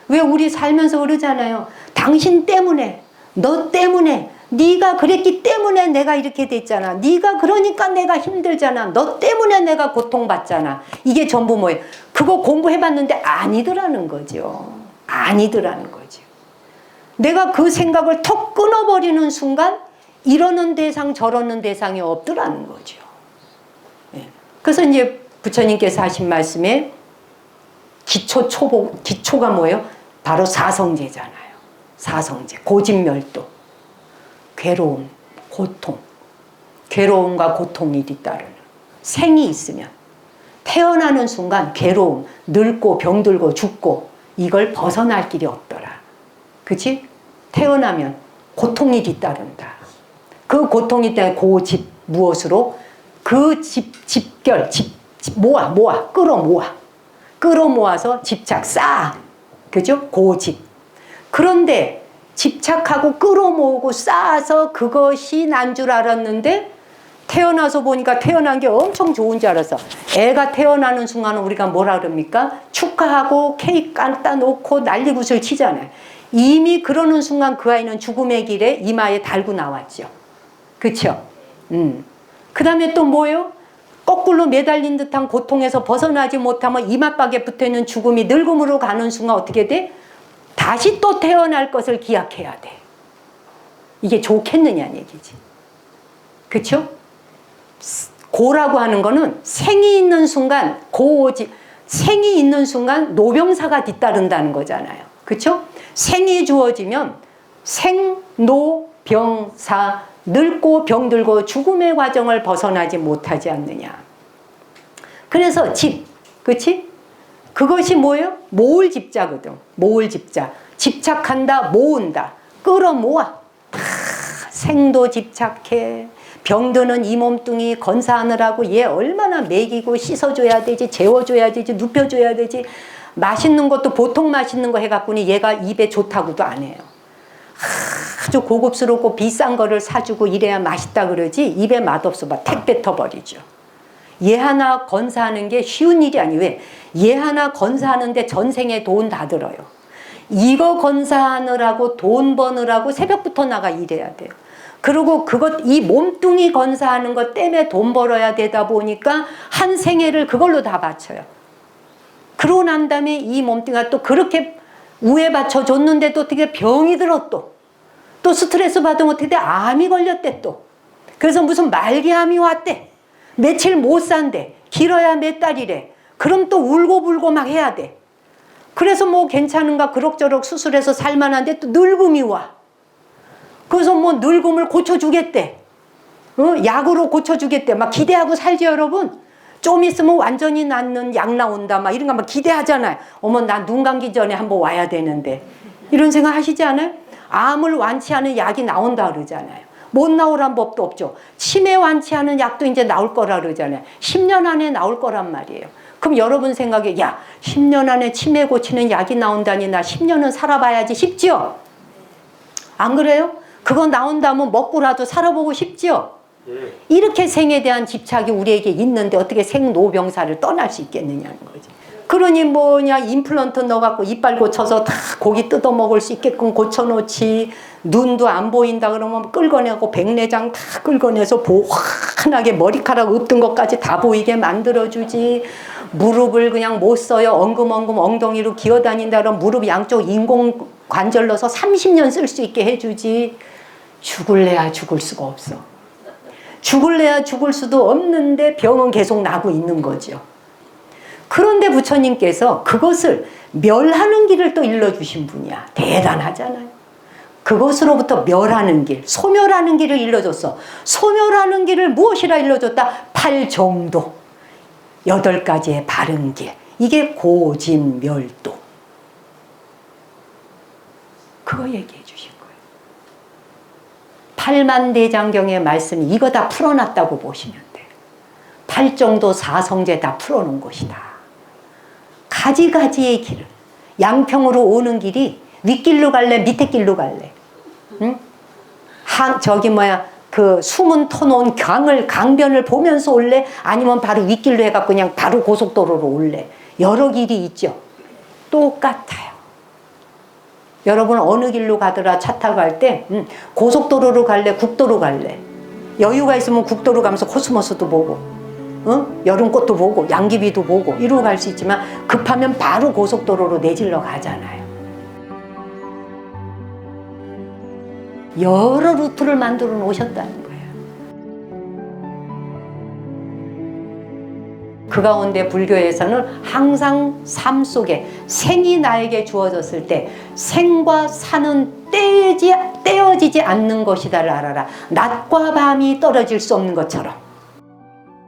왜 우리 살면서 그러잖아요. 당신 때문에, 너 때문에, 네가 그랬기 때문에 내가 이렇게 됐잖아. 네가 그러니까 내가 힘들잖아. 너 때문에 내가 고통받잖아. 이게 전부 뭐예요? 그거 공부해봤는데 아니더라는 거죠. 아니더라는 거죠. 내가 그 생각을 턱 끊어버리는 순간 이러는 대상 저러는 대상이 없더라는 거죠. 그래서 이제 부처님께서 하신 말씀에 기초가 뭐예요? 바로 사성제잖아요. 사성제, 고집멸도, 괴로움, 고통, 괴로움과 고통이 뒤따르는 생이 있으면 태어나는 순간 괴로움, 늙고 병들고 죽고 이걸 벗어날 길이 없더라. 그치? 태어나면 고통이 뒤따른다. 그 고통이 때문에 고집 무엇으로? 그 집결, 끌어모아서 집착, 쌓아. 그죠? 고집. 그런데 집착하고 끌어모으고 쌓아서 그것이 난 줄 알았는데 태어나서 보니까 태어난 게 엄청 좋은 줄 알았어. 애가 태어나는 순간은 우리가 뭐라 그럽니까? 축하하고 케이크 갖다 놓고 난리굿을 치잖아요. 이미 그러는 순간 그 아이는 죽음의 길에 이마에 달고 나왔죠. 그쵸? 그 다음에 또 뭐예요? 거꾸로 매달린 듯한 고통에서 벗어나지 못하면 이마박에 붙어있는 죽음이 늙음으로 가는 순간 어떻게 돼? 다시 또 태어날 것을 기약해야 돼. 이게 좋겠느냐는 얘기지. 그쵸? 고라고 하는 거는 생이 있는 순간 생이 있는 순간 노병사가 뒤따른다는 거잖아요. 그쵸? 생이 주어지면 생노병사 늙고 병들고 죽음의 과정을 벗어나지 못하지 않느냐. 그래서 그치? 그것이 뭐예요? 모을 집자거든. 모을 집자. 집착한다, 모은다. 끌어모아. 생도 집착해. 병드는 이 몸뚱이 건사하느라고 얘 얼마나 먹이고 씻어줘야 되지, 재워줘야 되지, 눕혀줘야 되지. 맛있는 것도 보통 맛있는 거 해갖고는 얘가 입에 좋다고도 안 해요. 아주 고급스럽고 비싼 거를 사주고 이래야 맛있다 그러지 입에 맛없어 봐. 택 뱉어버리죠. 얘 하나 건사하는 게 쉬운 일이 아니에요. 왜? 얘 하나 건사하는데 전생에 돈 다 들어요. 이거 건사하느라고 돈 버느라고 새벽부터 나가 일해야 돼요. 그리고 이 몸뚱이 건사하는 것 때문에 돈 벌어야 되다 보니까 한 생애를 그걸로 다 바쳐요. 그러고 난 다음에 이 몸뚱이가 또 그렇게 우에 받쳐줬는데도 어떻게 병이 들어 또 스트레스 받으면 어떻게 돼? 암이 걸렸대 또. 그래서 무슨 말기암이 왔대. 며칠 못 산대. 길어야 몇 달이래. 그럼 또 울고불고 막 해야 돼. 그래서 뭐 괜찮은가 그럭저럭 수술해서 살만한데 또 늙음이 와. 그래서 뭐 늙음을 고쳐주겠대. 약으로 고쳐주겠대. 막 기대하고 살지 여러분. 좀 있으면 완전히 낫는 약 나온다 막 이런 거 막 기대하잖아요. 어머 나 눈 감기 전에 한번 와야 되는데 이런 생각 하시지 않아요? 암을 완치하는 약이 나온다 그러잖아요. 못 나오란 법도 없죠. 치매 완치하는 약도 이제 나올 거라 그러잖아요. 10년 안에 나올 거란 말이에요. 그럼 여러분 생각에 야 10년 안에 치매 고치는 약이 나온다니 나 10년은 살아봐야지 싶죠? 안 그래요? 그거 나온다면 먹고라도 살아보고 싶죠? 이렇게 생에 대한 집착이 우리에게 있는데 어떻게 생로병사를 떠날 수 있겠느냐는 거지. 그러니 뭐냐 임플란트 넣어갖고 이빨 고쳐서 다 고기 뜯어 먹을 수 있게끔 고쳐놓지. 눈도 안 보인다 그러면 끌어내고 백내장 다 끌어내서 환하게 머리카락 없던 것까지 다 보이게 만들어주지. 무릎을 그냥 못 써요. 엉금엉금 엉덩이로 기어다닌다 그러면 무릎 양쪽 인공관절 넣어서 30년 쓸 수 있게 해주지. 죽을래야 죽을 수가 없어. 죽을래야 죽을 수도 없는데 병은 계속 나고 있는 거죠. 그런데 부처님께서 그것을 멸하는 길을 또 일러주신 분이야. 대단하잖아요. 그것으로부터 멸하는 길, 소멸하는 길을 일러줬어. 소멸하는 길을 무엇이라 일러줬다? 팔정도. 8가지의 바른 길. 이게 고진멸도. 그거 얘기해 주신 거예요. 팔만대장경의 말씀이 이거 다 풀어놨다고 보시면 돼요. 팔정도 사성제 다 풀어놓은 것이다. 가지가지의 길을. 양평으로 오는 길이 윗길로 갈래 밑에 길로 갈래. 응? 그 숨은 터놓은 강변을 보면서 올래? 아니면 바로 윗길로 해갖고 그냥 바로 고속도로로 올래? 여러 길이 있죠. 똑같아요. 여러분 어느 길로 가더라 차 타고 갈 때 고속도로로 갈래? 국도로 갈래? 여유가 있으면 국도로 가면서 코스모스도 보고 여름꽃도 보고 양귀비도 보고 이러고 갈 수 있지만 급하면 바로 고속도로로 내질러 가잖아요. 여러 루트를 만들어 놓으셨다는 거예요. 그 가운데 불교에서는 항상 삶 속에 생이 나에게 주어졌을 때 생과 사는 떼어지지 않는 것이다를 알아라. 낮과 밤이 떨어질 수 없는 것처럼.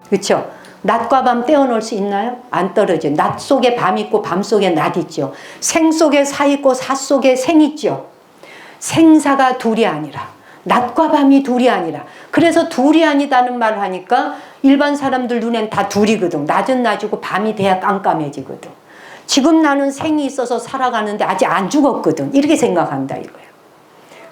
그렇죠? 낮과 밤 떼어놓을 수 있나요? 안 떨어져요. 낮 속에 밤 있고 밤 속에 낮 있죠. 생 속에 사 있고 사 속에 생 있죠. 생사가 둘이 아니라 낮과 밤이 둘이 아니라 그래서 둘이 아니다는 말을 하니까 일반 사람들 눈엔 다 둘이거든. 낮은 낮이고 밤이 돼야 깜깜해지거든. 지금 나는 생이 있어서 살아가는데 아직 안 죽었거든. 이렇게 생각한다 이거예요.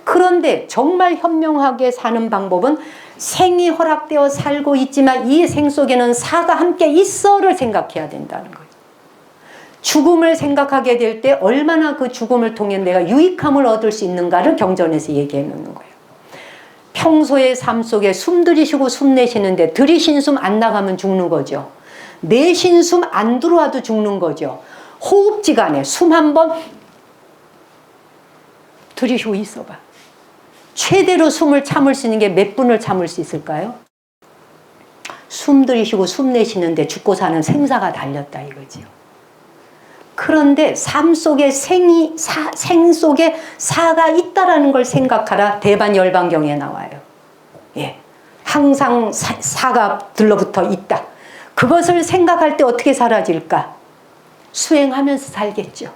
그런데 정말 현명하게 사는 방법은 생이 허락되어 살고 있지만 이 생 속에는 사가 함께 있어를 생각해야 된다는 거예요. 죽음을 생각하게 될 때 얼마나 그 죽음을 통해 내가 유익함을 얻을 수 있는가를 경전에서 얘기해 놓는 거예요. 평소의 삶 속에 숨 들이쉬고 숨 내쉬는데 들이쉰 숨 안 나가면 죽는 거죠. 내쉰 숨 안 들어와도 죽는 거죠. 호흡지간에 숨 한번 들이쉬고 있어봐. 최대로 숨을 참을 수 있는 게 몇 분을 참을 수 있을까요? 숨 들이쉬고 숨 내쉬는데 죽고 사는 생사가 달렸다 이거지요. 그런데 삶 속에 생 속에 사가 있다라는 걸 생각하라. 대반열반경에 나와요. 예, 항상 사가 들러붙어 있다. 그것을 생각할 때 어떻게 사라질까? 수행하면서 살겠죠.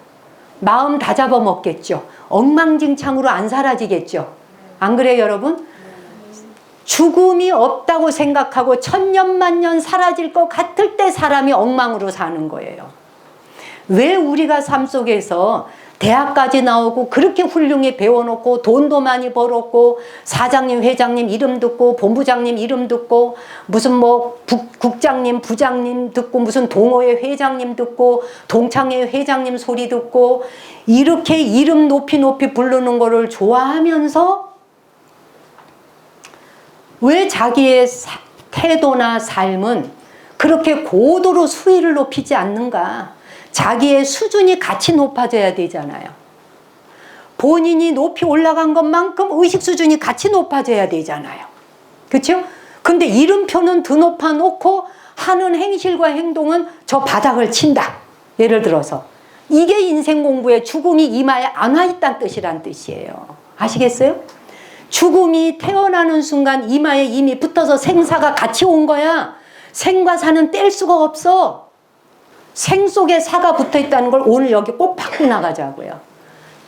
마음 다 잡아먹겠죠. 엉망진창으로 안 사라지겠죠. 안 그래요 여러분? 죽음이 없다고 생각하고 천년만년 사라질 것 같을 때 사람이 엉망으로 사는 거예요. 왜 우리가 삶 속에서 대학까지 나오고 그렇게 훌륭히 배워놓고 돈도 많이 벌었고 사장님 회장님 이름 듣고 본부장님 이름 듣고 무슨 뭐 국장님 부장님 듣고 무슨 동호회 회장님 듣고 동창회 회장님 소리 듣고 이렇게 이름 높이 부르는 거를 좋아하면서 왜 자기의 태도나 삶은 그렇게 고도로 수위를 높이지 않는가? 자기의 수준이 같이 높아져야 되잖아요. 본인이 높이 올라간 것만큼 의식 수준이 같이 높아져야 되잖아요. 그렇죠? 근데 이름표는 더 높아 놓고 하는 행실과 행동은 저 바닥을 친다. 예를 들어서 이게 인생 공부에 죽음이 이마에 안 와 있다는 뜻이란 뜻이에요. 아시겠어요? 죽음이 태어나는 순간 이마에 이미 붙어서 생사가 같이 온 거야. 생과 사는 뗄 수가 없어. 생 속에 사가 붙어 있다는 걸 오늘 여기 꼭 받고 나가자고요.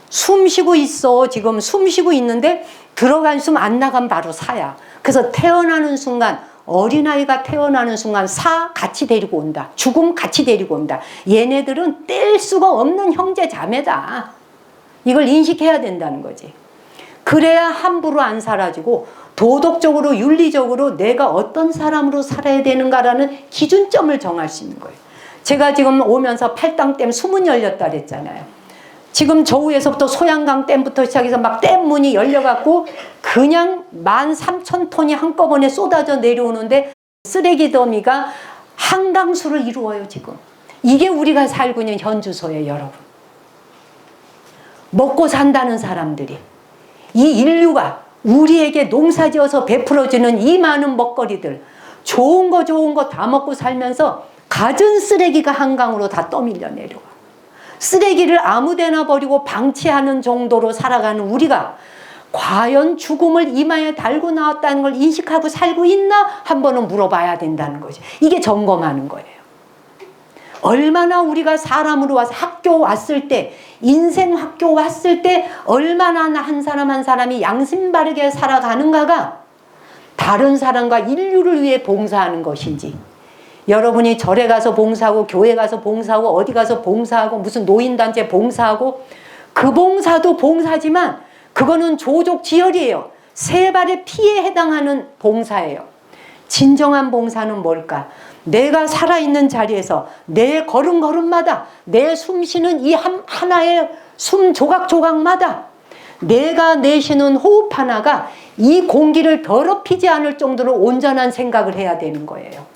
숨 쉬고 있어. 지금 숨 쉬고 있는데 들어간 숨 안 나가면 바로 사야. 그래서 태어나는 순간, 어린아이가 태어나는 순간 사 같이 데리고 온다. 죽음 같이 데리고 온다. 얘네들은 뗄 수가 없는 형제 자매다. 이걸 인식해야 된다는 거지. 그래야 함부로 안 사라지고 도덕적으로 윤리적으로 내가 어떤 사람으로 살아야 되는가라는 기준점을 정할 수 있는 거예요. 제가 지금 오면서 팔당댐 수문이 열렸다 그랬잖아요. 지금 저 위에서부터 소양강 댐부터 시작해서 막 댐 문이 열려갖고 그냥 13,000톤이 한꺼번에 쏟아져 내려오는데 쓰레기 더미가 한강수를 이루어요 지금. 이게 우리가 살고 있는 현주소예요 여러분. 먹고 산다는 사람들이 이 인류가 우리에게 농사지어서 베풀어주는 이 많은 먹거리들 좋은 거 다 먹고 살면서 갖은 쓰레기가 한강으로 다 떠밀려 내려와. 쓰레기를 아무데나 버리고 방치하는 정도로 살아가는 우리가 과연 죽음을 이마에 달고 나왔다는 걸 인식하고 살고 있나 한 번은 물어봐야 된다는 거죠. 이게 점검하는 거예요. 얼마나 우리가 사람으로 와서 학교 왔을 때 인생 학교 왔을 때 얼마나 한 사람 한 사람이 양심 바르게 살아가는가가 다른 사람과 인류를 위해 봉사하는 것인지 여러분이 절에 가서 봉사하고 교회 가서 봉사하고 어디 가서 봉사하고 무슨 노인단체 봉사하고 그 봉사도 봉사지만 그거는 조족지혈이에요. 세 발의 피에 해당하는 봉사예요. 진정한 봉사는 뭘까? 내가 살아있는 자리에서 내 걸음걸음마다 내 숨쉬는 이 하나의 숨 조각조각마다 내가 내쉬는 호흡 하나가 이 공기를 더럽히지 않을 정도로 온전한 생각을 해야 되는 거예요.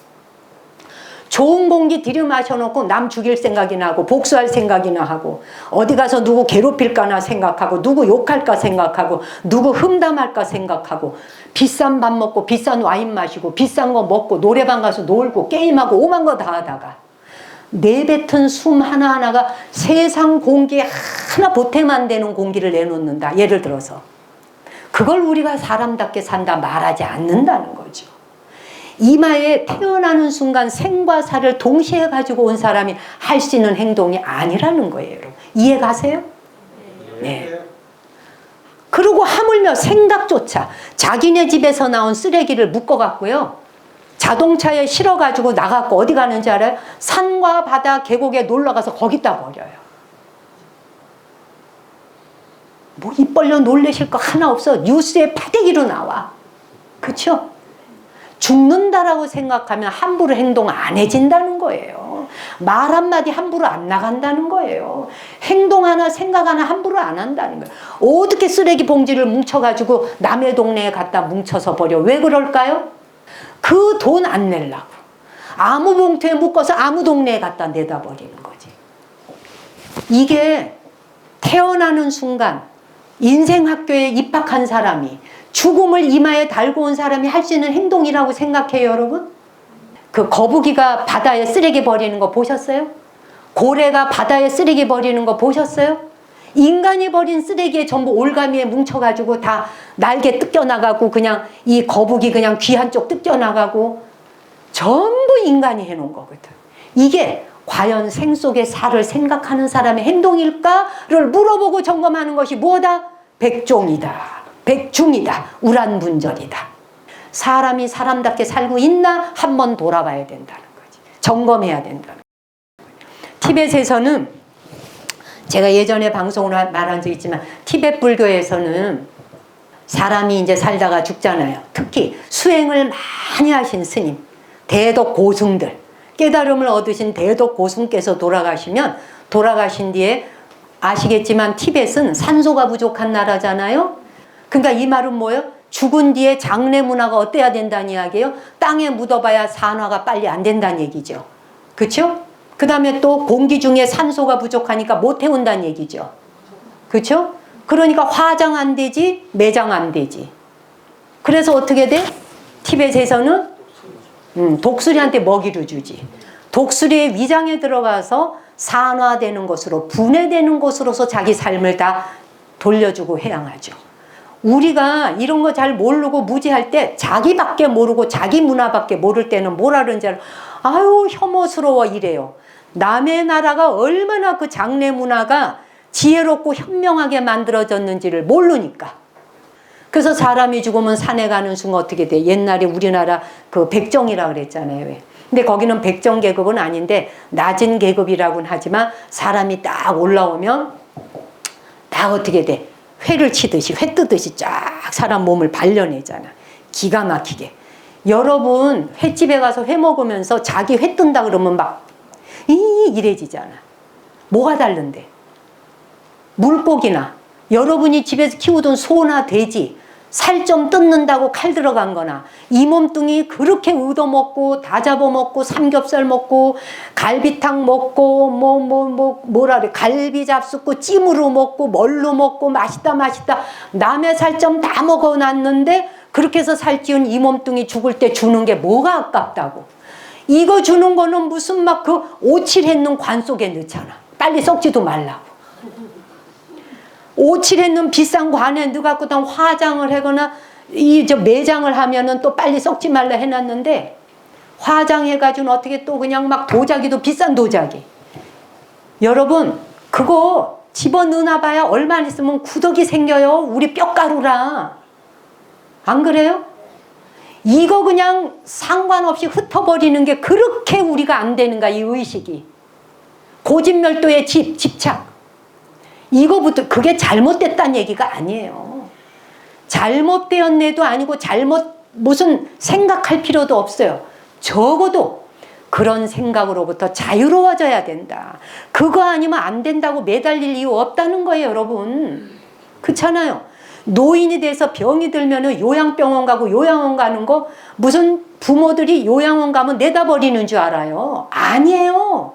좋은 공기 들이마셔놓고 남 죽일 생각이나 하고 복수할 생각이나 하고 어디 가서 누구 괴롭힐까나 생각하고 누구 욕할까 생각하고 누구 흠담할까 생각하고 비싼 밥 먹고 비싼 와인 마시고 비싼 거 먹고 노래방 가서 놀고 게임하고 오만 거 다 하다가 내뱉은 숨 하나하나가 세상 공기에 하나 보탬 안 되는 공기를 내놓는다. 예를 들어서 그걸 우리가 사람답게 산다 말하지 않는다는 거죠. 이마에 태어나는 순간 생과 사를 동시에 가지고 온 사람이 할 수 있는 행동이 아니라는 거예요. 여러분. 이해 가세요? 네. 그리고 하물며 생각조차 자기네 집에서 나온 쓰레기를 묶어갖고요. 자동차에 실어가지고 나가고 어디 가는지 알아요? 산과 바다 계곡에 놀러가서 거기다 버려요. 뭐 입 벌려 놀래실 거 하나 없어. 뉴스에 파대기로 나와. 그렇죠? 죽는다라고 생각하면 함부로 행동 안 해진다는 거예요. 말 한마디 함부로 안 나간다는 거예요. 행동 하나 생각 하나 함부로 안 한다는 거예요. 어떻게 쓰레기 봉지를 뭉쳐가지고 남의 동네에 갖다 뭉쳐서 버려. 왜 그럴까요? 그 돈 안 내려고. 아무 봉투에 묶어서 아무 동네에 갖다 내다 버리는 거지. 이게 태어나는 순간 인생 학교에 입학한 사람이 죽음을 이마에 달고 온 사람이 할 수 있는 행동이라고 생각해요, 여러분? 그 거북이가 바다에 쓰레기 버리는 거 보셨어요? 고래가 바다에 쓰레기 버리는 거 보셨어요? 인간이 버린 쓰레기에 전부 올가미에 뭉쳐가지고 다 날개 뜯겨나가고 그냥 이 거북이 그냥 귀 한쪽 뜯겨나가고 전부 인간이 해놓은 거거든. 이게 과연 생 속의 살을 생각하는 사람의 행동일까를 물어보고 점검하는 것이 뭐다? 백종이다. 백중이다. 우란분절이다. 사람이 사람답게 살고 있나 한번 돌아봐야 된다는 거지. 점검해야 된다는 거지. 티벳에서는 제가 예전에 방송으로 말한 적 있지만 티벳 불교에서는 사람이 이제 살다가 죽잖아요. 특히 수행을 많이 하신 스님, 대덕 고승들, 깨달음을 얻으신 대덕 고승께서 돌아가신 뒤에 아시겠지만 티벳은 산소가 부족한 나라잖아요. 그러니까 이 말은 뭐예요? 죽은 뒤에 장례 문화가 어때야 된다는 이야기예요? 땅에 묻어봐야 산화가 빨리 안 된다는 얘기죠. 그렇죠? 그 다음에 또 공기 중에 산소가 부족하니까 못 태운다는 얘기죠. 그렇죠? 그러니까 화장 안 되지, 매장 안 되지. 그래서 어떻게 돼? 티벳에서는 독수리한테 먹이를 주지. 독수리의 위장에 들어가서 산화되는 것으로, 분해되는 것으로서 자기 삶을 다 돌려주고 해양하죠. 우리가 이런 거 잘 모르고 무지할 때, 자기밖에 모르고 자기 문화밖에 모를 때는 뭐라 그런지 알아. 아유 혐오스러워 이래요. 남의 나라가 얼마나 그 장래 문화가 지혜롭고 현명하게 만들어졌는지를 모르니까. 그래서 사람이 죽으면 산에 가는 순간 어떻게 돼? 옛날에 우리나라 그 백정이라 그랬잖아요. 왜? 근데 거기는 백정 계급은 아닌데 낮은 계급이라고는 하지만 사람이 딱 올라오면 딱 어떻게 돼? 회를 치듯이, 회 뜨듯이 쫙 사람 몸을 발려내잖아. 기가 막히게. 여러분 횟집에 가서 회 먹으면서 자기 회 뜬다 그러면 막 이래지잖아. 뭐가 다른데? 물고기나 여러분이 집에서 키우던 소나 돼지 살 좀 뜯는다고 칼 들어간 거나 이 몸뚱이 그렇게 얻어먹고 다 잡아먹고 삼겹살 먹고 갈비탕 먹고 뭐라 그래, 갈비 잡숫고 찜으로 먹고 뭘로 먹고 맛있다 남의 살 좀 다 먹어놨는데 그렇게 해서 살찌운 이 몸뚱이 죽을 때 주는 게 뭐가 아깝다고. 이거 주는 거는 무슨 막 그 오칠했는 관 속에 넣잖아. 빨리 썩지도 말라고. 오칠했는 비싼 관에 넣어갖고 다 화장을 하거나 매장을 하면은 또 빨리 썩지 말라 해놨는데 화장해가지고는 어떻게 또 그냥 막 도자기도 비싼 도자기. 여러분 그거 집어넣어놔 봐야 얼마 안 있으면 구더기 생겨요. 우리 뼈가루라. 안 그래요? 이거 그냥 상관없이 흩어버리는 게 그렇게 우리가 안 되는가, 이 의식이. 고진멸도의 집착. 이거부터, 그게 잘못됐다는 얘기가 아니에요. 잘못되었네도 아니고 무슨 생각할 필요도 없어요. 적어도 그런 생각으로부터 자유로워져야 된다. 그거 아니면 안 된다고 매달릴 이유 없다는 거예요, 여러분. 그렇잖아요. 노인이 돼서 병이 들면은 요양병원 가고 요양원 가는 거 무슨 부모들이 요양원 가면 내다 버리는 줄 알아요. 아니에요.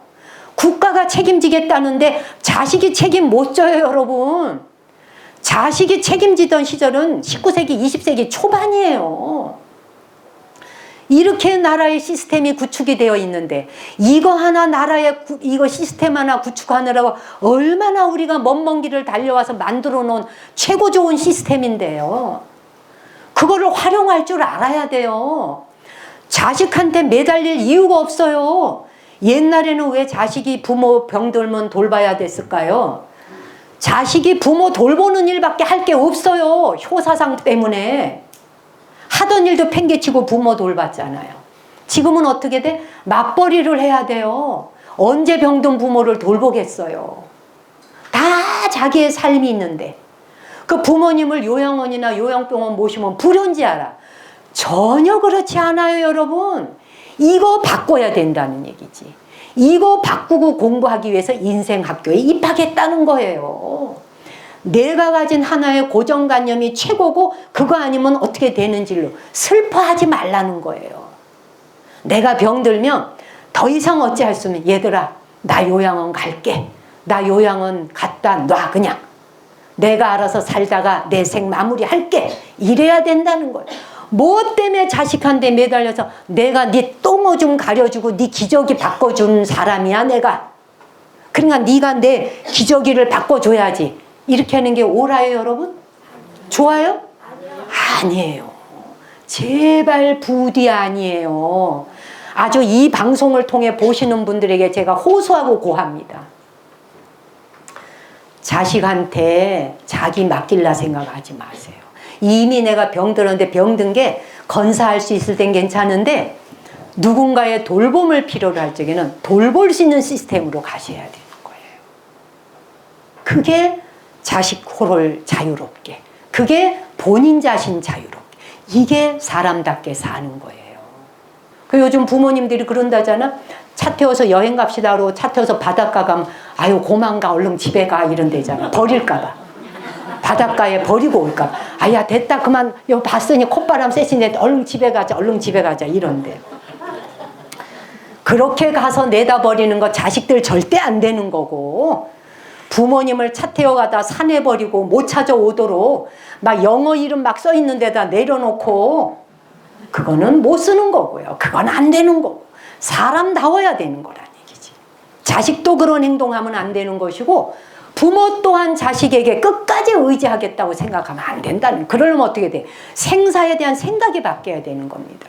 국가가 책임지겠다는데 자식이 책임 못 져요, 여러분. 자식이 책임지던 시절은 19세기, 20세기 초반이에요. 이렇게 나라의 시스템이 구축이 되어 있는데 이거 하나 이거 시스템 하나 구축하느라고 얼마나 우리가 먼 길을 달려와서 만들어 놓은 최고 좋은 시스템인데요. 그거를 활용할 줄 알아야 돼요. 자식한테 매달릴 이유가 없어요. 옛날에는 왜 자식이 부모 병들면 돌봐야 됐을까요? 자식이 부모 돌보는 일밖에 할 게 없어요. 효사상 때문에. 하던 일도 팽개치고 부모 돌봤잖아요. 지금은 어떻게 돼? 맞벌이를 해야 돼요. 언제 병든 부모를 돌보겠어요. 다 자기의 삶이 있는데 그 부모님을 요양원이나 요양병원 모시면 불효인지 알아. 전혀 그렇지 않아요, 여러분. 이거 바꿔야 된다는 얘기지. 이거 바꾸고 공부하기 위해서 인생학교에 입학했다는 거예요. 내가 가진 하나의 고정관념이 최고고 그거 아니면 어떻게 되는지로 슬퍼하지 말라는 거예요. 내가 병들면 더 이상 어찌할 수 없으면 얘들아 나 요양원 갈게. 나 요양원 갖다 놔 그냥. 내가 알아서 살다가 내 생 마무리할게. 이래야 된다는 거예요. 뭐 때문에 자식한테 매달려서 내가 네 똥어 좀 가려주고 네 기저귀 바꿔주는 사람이야 내가. 그러니까 네가 내 기저귀를 바꿔줘야지. 이렇게 하는 게 옳아요, 여러분? 좋아요? 아니에요. 제발 부디 아니에요. 아주 이 방송을 통해 보시는 분들에게 제가 호소하고 고합니다. 자식한테 자기 맡길라 생각하지 마세요. 이미 내가 병들었는데 병든 게 건사할 수 있을 땐 괜찮은데 누군가의 돌봄을 필요로 할 적에는 돌볼 수 있는 시스템으로 가셔야 되는 거예요. 그게 자식 호를 자유롭게, 그게 본인 자신 자유롭게, 이게 사람답게 사는 거예요. 그 요즘 부모님들이 그런다잖아. 차 태워서 여행 갑시다 그러고 차 태워서 바닷가 가면 아유 고만 가 얼른 집에 가 이런 데잖아. 버릴까 봐. 바닷가에 버리고 올까 봐. 아야 됐다 그만 여기 봤으니 콧바람 쐬시네 얼른 집에 가자 얼른 집에 가자 이런데. 그렇게 가서 내다 버리는 거 자식들 절대 안 되는 거고 부모님을 차 태워가다 산에 버리고 못 찾아오도록 막 영어 이름 막 써있는 데다 내려놓고 그거는 못 쓰는 거고요. 그건 안 되는 거고 사람다워야 되는 거란 얘기지. 자. 자식도 그런 행동하면 안 되는 것이고 부모 또한 자식에게 끝까지 의지하겠다고 생각하면 안 된다는. 그러려면 어떻게 돼? 생사에 대한 생각이 바뀌어야 되는 겁니다.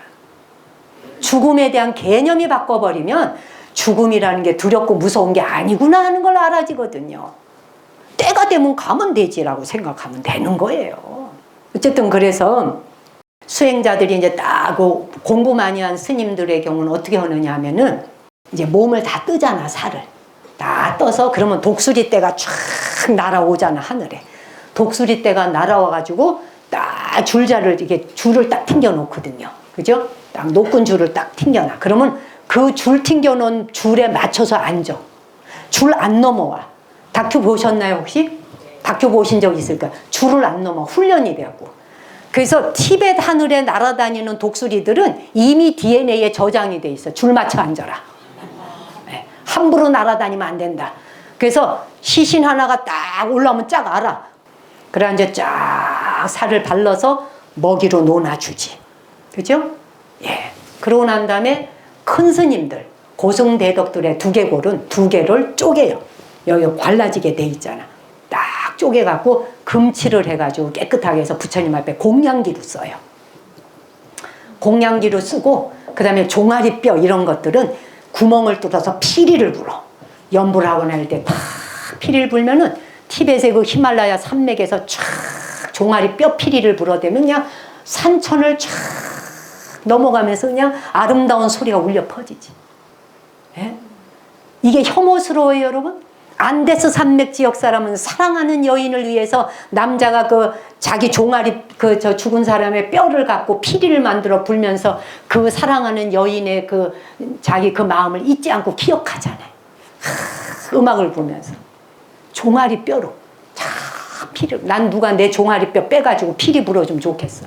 죽음에 대한 개념이 바꿔버리면 죽음이라는 게 두렵고 무서운 게 아니구나 하는 걸 알아지거든요. 때가 되면 가면 되지라고 생각하면 되는 거예요. 어쨌든 그래서 수행자들이 이제 딱 공부 많이 한 스님들의 경우는 어떻게 하느냐 하면은 이제 몸을 다 뜨잖아, 살을. 다 떠서 그러면 독수리 떼가 쫙 날아오잖아, 하늘에. 독수리 떼가 날아와가지고 딱 이렇게 줄을 딱 튕겨 놓거든요. 그죠? 딱 높은 줄을 딱 튕겨놔. 그러면 그 줄 튕겨 놓은 줄에 맞춰서 앉아. 줄 안 넘어와. 다큐 보셨나요, 혹시? 다큐 보신 적 있을까? 줄을 안 넘어. 훈련이 되고. 그래서 티벳 하늘에 날아다니는 독수리들은 이미 DNA에 저장이 돼 있어. 줄 맞춰 앉아라. 네. 함부로 날아다니면 안 된다. 그래서 시신 하나가 딱 올라오면 쫙 알아. 그래 이제 쫙 살을 발라서 먹이로 놓아주지. 그죠? 예. 그러고 난 다음에 큰 스님들, 고승대덕들의 두개골은 두 개를 쪼개요. 여기 갈라지게 돼 있잖아. 딱 쪼개갖고 금칠을 해가지고 깨끗하게 해서 부처님 앞에 공양기로 써요. 공양기로 쓰고 그 다음에 종아리뼈 이런 것들은 구멍을 뚫어서 피리를 불어. 염불 하거나 할 때 팍 피리를 불면은 티벳의 그 히말라야 산맥에서 쫙 종아리뼈 피리를 불어대면 그냥 산천을 쫙 넘어가면서 그냥 아름다운 소리가 울려 퍼지지. 예? 이게 혐오스러워요, 여러분? 안데스 산맥 지역 사람은 사랑하는 여인을 위해서 남자가 그 자기 종아리 저 죽은 사람의 뼈를 갖고 피리를 만들어 불면서 그 사랑하는 여인의 그 자기 그 마음을 잊지 않고 기억하잖아요. 음악을 부르면서 종아리 뼈로 자 피리. 난 누가 내 종아리 뼈 빼가지고 피리 불어주면 좋겠어.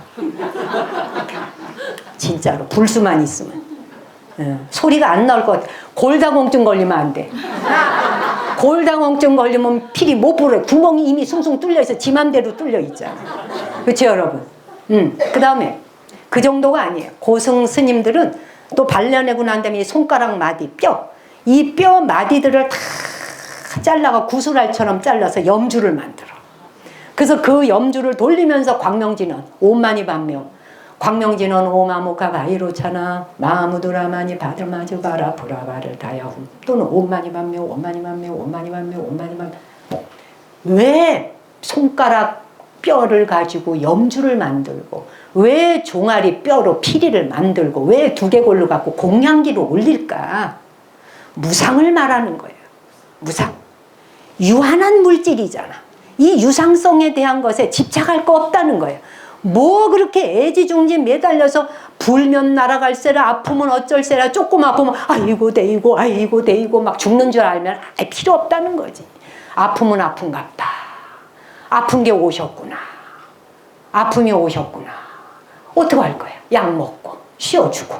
진짜로 불수만 있으면. 소리가 안 나올 것 같아. 골다공증 걸리면 안 돼. 골다공증 걸리면 피리 못 불어요. 구멍이 이미 숭숭 뚫려 있어. 지 맘대로 뚫려 있잖아. 그렇죠, 여러분? 그 다음에 그 정도가 아니에요. 고승 스님들은 또 발려내고 난 다음에 손가락 마디 뼈, 이 뼈 마디들을 다 잘라가 구슬알처럼 잘라서 염주를 만들어. 그래서 그 염주를 돌리면서 광명진은 오만이 반명. 광명진은 오마무카 가이로차나 마무두라마니 바들마주 바라 브라바를 다야훔 또는 오만이 반명 오만이 반명 오만이 반명 오만이 반명. 왜 손가락 뼈를 가지고 염주를 만들고 왜 종아리 뼈로 피리를 만들고 왜 두개골로 갖고 공양기로 올릴까? 무상을 말하는 거예요. 무상. 유한한 물질이잖아. 이 유상성에 대한 것에 집착할 거 없다는 거예요. 뭐 그렇게 애지중지 매달려서 불면 날아갈세라 아프면 어쩔세라 조금 아프면 아이고 데이고 아이고 데이고 막 죽는 줄 알면 필요 없다는 거지. 아프면 아픈갑다. 아픈 게 오셨구나. 아픔이 오셨구나. 어떡할 거야? 약 먹고 쉬어주고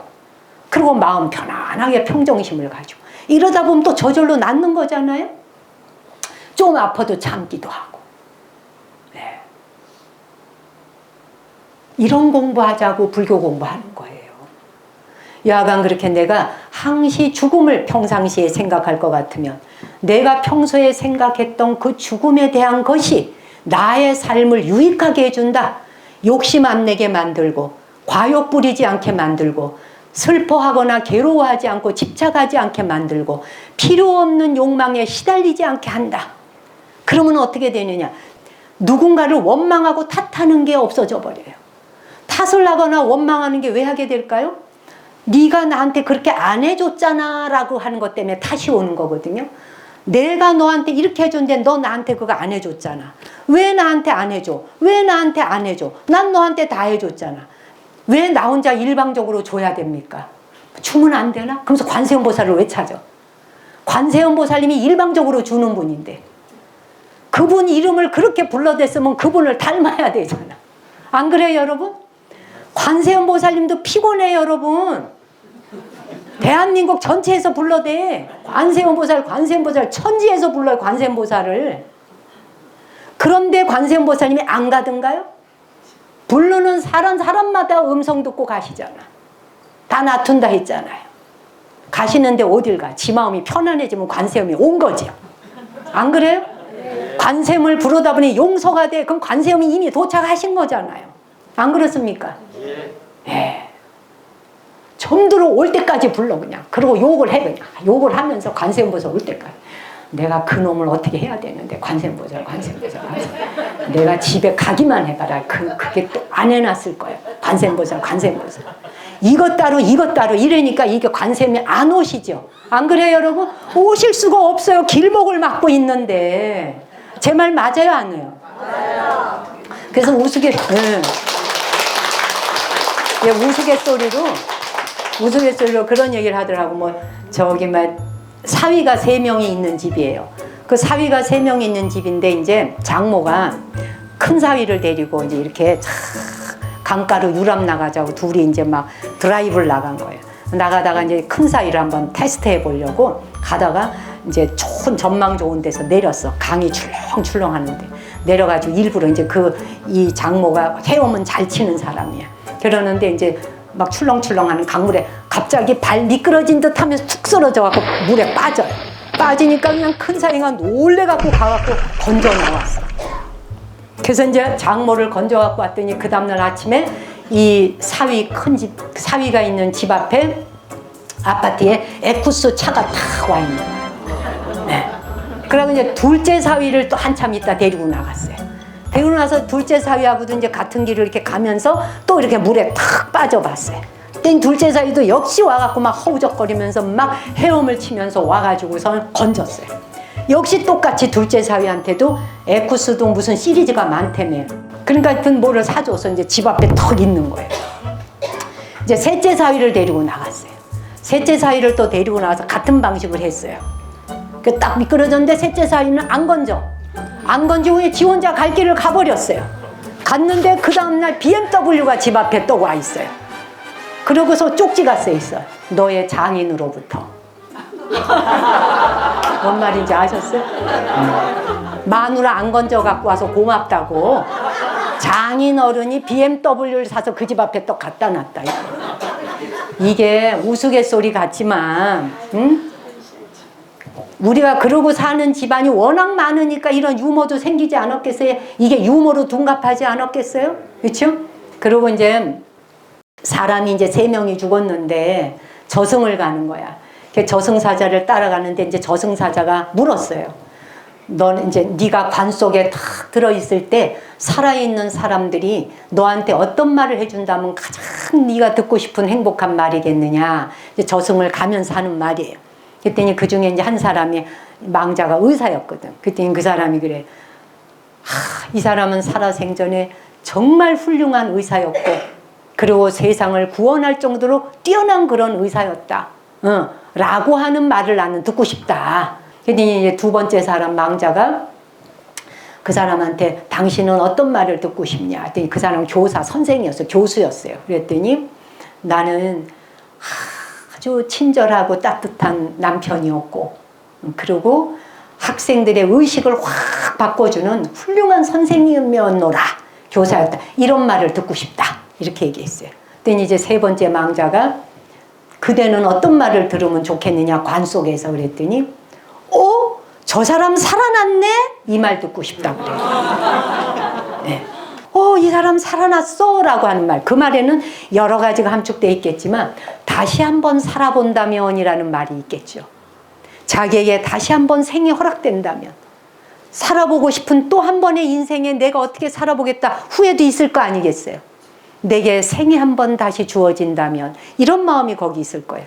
그리고 마음 편안하게 평정심을 가지고 이러다 보면 또 저절로 낫는 거잖아요. 좀 아파도 참기도 하고. 네. 이런 공부하자고 불교 공부하는 거예요. 여하간 그렇게 내가 항시 죽음을 평상시에 생각할 것 같으면 내가 평소에 생각했던 그 죽음에 대한 것이 나의 삶을 유익하게 해준다. 욕심 안 내게 만들고 과욕 부리지 않게 만들고 슬퍼하거나 괴로워하지 않고 집착하지 않게 만들고 필요 없는 욕망에 시달리지 않게 한다. 그러면 어떻게 되느냐? 누군가를 원망하고 탓하는 게 없어져 버려요. 탓을 하거나 원망하는 게 왜 하게 될까요? 네가 나한테 그렇게 안 해줬잖아 라고 하는 것 때문에 탓이 오는 거거든요. 내가 너한테 이렇게 해줬는데 너 나한테 그거 안 해줬잖아. 왜 나한테 안 해줘? 왜 나한테 안 해줘? 난 너한테 다 해줬잖아. 왜 나 혼자 일방적으로 줘야 됩니까? 주면 안 되나? 그러면서 관세음보살을 왜 찾아? 관세음보살님이 일방적으로 주는 분인데 그분 이름을 그렇게 불러댔으면 그분을 닮아야 되잖아. 안 그래요, 여러분? 관세음보살님도 피곤해요, 여러분. 대한민국 전체에서 불러대. 관세음보살, 관세음보살, 천지에서 불러요, 관세음보살을. 그런데 관세음보살님이 안 가든가요? 부르는 사람마다 음성 듣고 가시잖아. 다 놔둔다 했잖아요. 가시는데 어딜 가? 지 마음이 편안해지면 관세음이 온 거지요. 안 그래요? 관세음을 부르다 보니 용서가 돼. 그럼 관세음이 이미 도착하신 거잖아요. 안 그렇습니까? 예. 점들어 올 때까지 불러 그냥. 그리고 욕을 해 그냥. 욕을 하면서 관세음 보살 올 때까지. 내가 그 놈을 어떻게 해야 되는데 관세음 보살. 내가 집에 가기만 해봐라. 그게 또 안 해놨을 거야. 관세음 보살. 이것 따로 이러니까 이게 관세음이 안 오시죠. 안 그래요 여러분? 오실 수가 없어요. 길목을 막고 있는데. 제 말 맞아요 안 해요? 맞아요. 그래서 우스갯소리로 그런 얘기를 하더라고. 뭐 저기 막 사위가 3명이 있는 집이에요. 그 사위가 3명이 있는 집인데 이제 장모가 큰 사위를 데리고 이제 이렇게 강가로 유람 나가자고 둘이 이제 막 드라이브를 나간 거예요. 나가다가 이제 큰 사위를 한번 테스트해 보려고 가다가 이제 좋은 전망 좋은 데서 내렸어. 강이 출렁출렁 하는데 내려가지고 일부러 이제 이 장모가 헤엄은 잘 치는 사람이야. 그러는데 이제 막 출렁출렁하는 강물에 갑자기 발 미끄러진 듯 하면서 툭 쓰러져 갖고 물에 빠져요. 빠지니까 그냥 큰 사위가 놀래갖고 가갖고 건져 나왔어. 그래서 이제 장모를 건져 갖고 왔더니 그 다음날 아침에 이 사위가 있는 집 앞에 아파트에 에쿠스 차가 탁 와 있는 거예요. 네. 그러고 이제 둘째 사위를 또 한참 있다 데리고 나갔어요. 데리고 나서 둘째 사위하고도 이제 같은 길을 이렇게 가면서 또 이렇게 물에 탁 빠져봤어요. 그때 둘째 사위도 역시 와갖고 막 허우적거리면서 막 헤엄을 치면서 와가지고서 건졌어요. 역시 똑같이 둘째 사위한테도 에쿠스도 무슨 시리즈가 많다며. 그러니까 하여튼 뭐를 사줘서 이제 집 앞에 턱 있는 거예요. 이제 셋째 사위를 데리고 나갔어요. 셋째 사위를 또 데리고 나와서 같은 방식을 했어요. 그 딱 미끄러졌는데 셋째 사위는 안 건지고 지 혼자 갈 길을 가버렸어요. 갔는데 그 다음날 BMW가 집 앞에 또 와 있어요. 그러고서 쪽지가 써 있어요. 너의 장인으로부터. 뭔 말인지 아셨어요? 마누라 안 건져 갖고 와서 고맙다고 장인 어른이 BMW를 사서 그 집 앞에 또 갖다 놨다. 이게 우스갯소리 같지만 우리가 그러고 사는 집안이 워낙 많으니까 이런 유머도 생기지 않았겠어요? 이게 유머로 둔갑하지 않았겠어요? 그렇죠? 그리고 이제 사람이 이제 3명이 죽었는데 저승을 가는 거야. 저승사자를 따라가는데 이제 저승사자가 물었어요. 너는 이제 네가 관 속에 탁 들어있을 때 살아있는 사람들이 너한테 어떤 말을 해준다면 가장 네가 듣고 싶은 행복한 말이겠느냐. 이제 저승을 가면서 하는 말이에요. 그랬더니 그 중에 이제 한 사람이 망자가 의사였거든. 그랬더니 그 사람이 그래. 이 사람은 살아생전에 정말 훌륭한 의사였고 그리고 세상을 구원할 정도로 뛰어난 그런 의사였다. 라고 하는 말을 나는 듣고 싶다. 그랬더니 이제 두 번째 사람 망자가 그 사람한테 당신은 어떤 말을 듣고 싶냐. 그랬더니 그 사람은 교수였어요. 그랬더니 나는 아주 친절하고 따뜻한 남편이었고 그리고 학생들의 의식을 확 바꿔주는 훌륭한 선생님이었노라. 교사였다. 이런 말을 듣고 싶다. 이렇게 얘기했어요. 그랬더니 이제 세 번째 망자가 그대는 어떤 말을 들으면 좋겠느냐 관 속에서. 그랬더니 저 사람 살아났네? 이 말 듣고 싶다고 그래요. 네. 이 사람 살아났어? 라고 하는 말. 그 말에는 여러 가지가 함축되어 있겠지만 다시 한번 살아본다면 이라는 말이 있겠죠. 자기에게 다시 한번 생이 허락된다면 살아보고 싶은 또 한 번의 인생에 내가 어떻게 살아보겠다 후회도 있을 거 아니겠어요. 내게 생이 한 번 다시 주어진다면 이런 마음이 거기 있을 거예요.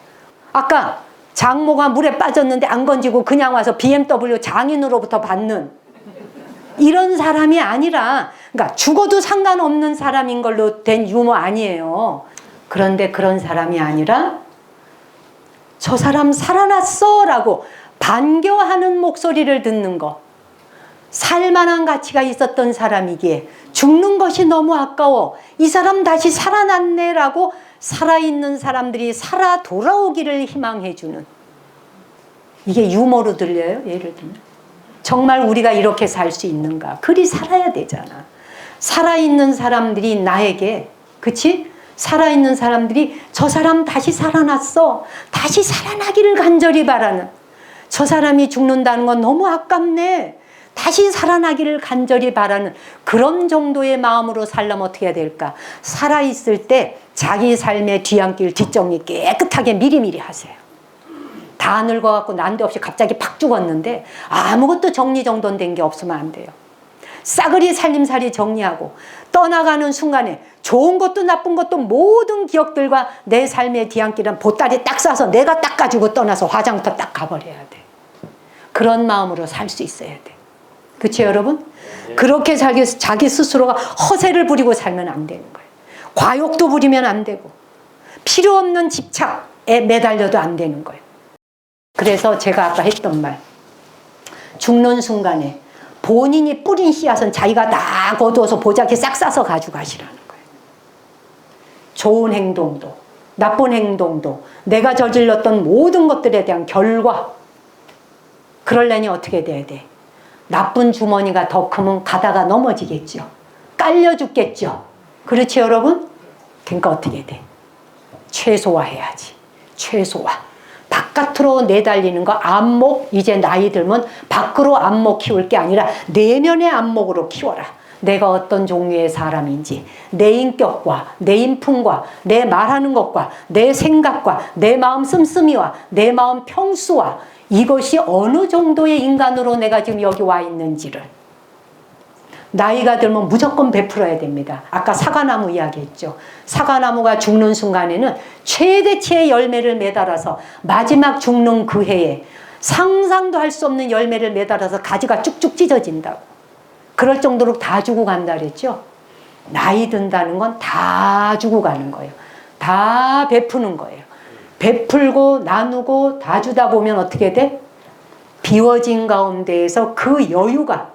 아까 장모가 물에 빠졌는데 안 건지고 그냥 와서 BMW 장인으로부터 받는 이런 사람이 아니라 그러니까 죽어도 상관없는 사람인 걸로 된 유머 아니에요. 그런데 그런 사람이 아니라 저 사람 살아났어 라고 반겨하는 목소리를 듣는 거. 살만한 가치가 있었던 사람이기에 죽는 것이 너무 아까워. 이 사람 다시 살아났네 라고 살아있는 사람들이 살아 돌아오기를 희망해주는. 이게 유머로 들려요? 예를 들면. 정말 우리가 이렇게 살 수 있는가? 그리 살아야 되잖아. 살아있는 사람들이 나에게, 그치? 살아있는 사람들이 저 사람 다시 살아났어. 다시 살아나기를 간절히 바라는, 저 사람이 죽는다는 건 너무 아깝네. 다시 살아나기를 간절히 바라는 그런 정도의 마음으로 살려면 어떻게 해야 될까? 살아있을 때 자기 삶의 뒤안길 뒷정리 깨끗하게 미리미리 하세요. 다 늙어갖고 난데없이 갑자기 팍 죽었는데 아무것도 정리정돈된 게 없으면 안 돼요. 싸그리 살림살이 정리하고 떠나가는 순간에 좋은 것도 나쁜 것도 모든 기억들과 내 삶의 뒤안길은 보따리 딱 싸서 내가 딱 가지고 떠나서 화장터 딱 가버려야 돼. 그런 마음으로 살 수 있어야 돼. 그렇죠 여러분? 그렇게 자기 스스로가 허세를 부리고 살면 안 되는 거예요. 과욕도 부리면 안 되고 필요 없는 집착에 매달려도 안 되는 거예요. 그래서 제가 아까 했던 말, 죽는 순간에 본인이 뿌린 씨앗은 자기가 다 거두어서 보자기 싹 싸서 가져가시라는 거예요. 좋은 행동도 나쁜 행동도 내가 저질렀던 모든 것들에 대한 결과, 그러려니 어떻게 돼야 돼? 나쁜 주머니가 더 크면 가다가 넘어지겠죠. 깔려 죽겠죠. 그렇지 여러분? 그러니까 어떻게 돼? 최소화해야지. 최소화. 바깥으로 내달리는 거, 안목, 이제 나이 들면 밖으로 안목 키울 게 아니라 내면의 안목으로 키워라. 내가 어떤 종류의 사람인지, 내 인격과 내 인품과 내 말하는 것과 내 생각과 내 마음 씀씀이와 내 마음 평수와 이것이 어느 정도의 인간으로 내가 지금 여기 와 있는지를 나이가 들면 무조건 베풀어야 됩니다. 아까 사과나무 이야기했죠. 사과나무가 죽는 순간에는 최대치의 열매를 매달아서 마지막 죽는 그 해에 상상도 할 수 없는 열매를 매달아서 가지가 쭉쭉 찢어진다고. 그럴 정도로 다 주고 간다 그랬죠. 나이 든다는 건 다 주고 가는 거예요. 다 베푸는 거예요. 베풀고 나누고 다 주다 보면 어떻게 돼? 비워진 가운데에서 그 여유가,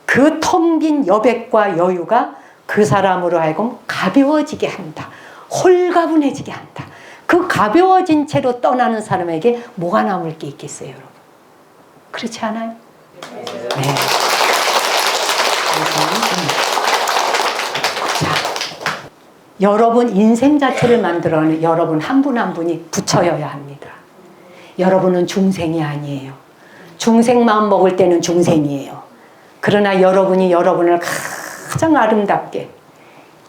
그 텅 빈 여백과 여유가 그 사람으로 하여금 가벼워지게 한다. 홀가분해지게 한다. 그 가벼워진 채로 떠나는 사람에게 뭐가 남을 게 있겠어요, 여러분? 그렇지 않아요? 네. 자, 여러분 인생 자체를 만들어가는 여러분 한 분 한 분이 부처여야 합니다. 여러분은 중생이 아니에요. 중생 마음 먹을 때는 중생이에요. 그러나 여러분이 여러분을 가장 아름답게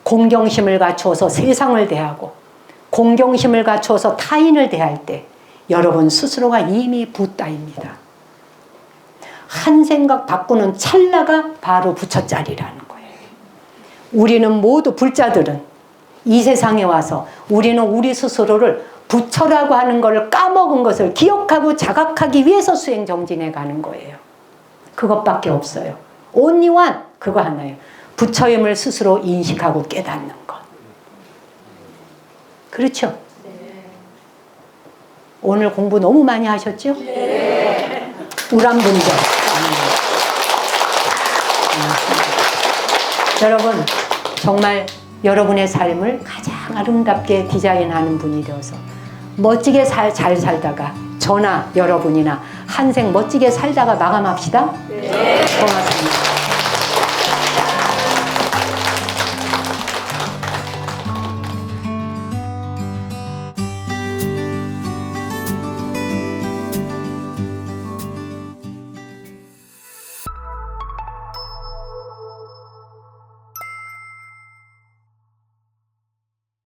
공경심을 갖추어서 세상을 대하고 공경심을 갖추어서 타인을 대할 때 여러분 스스로가 이미 붓다입니다. 한 생각 바꾸는 찰나가 바로 부처짜리라는 거예요. 우리는 모두 불자들은 이 세상에 와서 우리는 우리 스스로를 부처라고 하는 것을 까먹은 것을 기억하고 자각하기 위해서 수행정진해 가는 거예요. 그것밖에 없어요. only one, 그거 하나예요. 부처임을 스스로 인식하고 깨닫는 것. 그렇죠? 네. 오늘 공부 너무 많이 하셨죠? 네. 우람분들. 여러분 정말 여러분의 삶을 가장 아름답게 디자인하는 분이 되어서 멋지게 잘 살다가 저나 여러분이나 한생 멋지게 살다가 마감합시다. 네. 고맙습니다.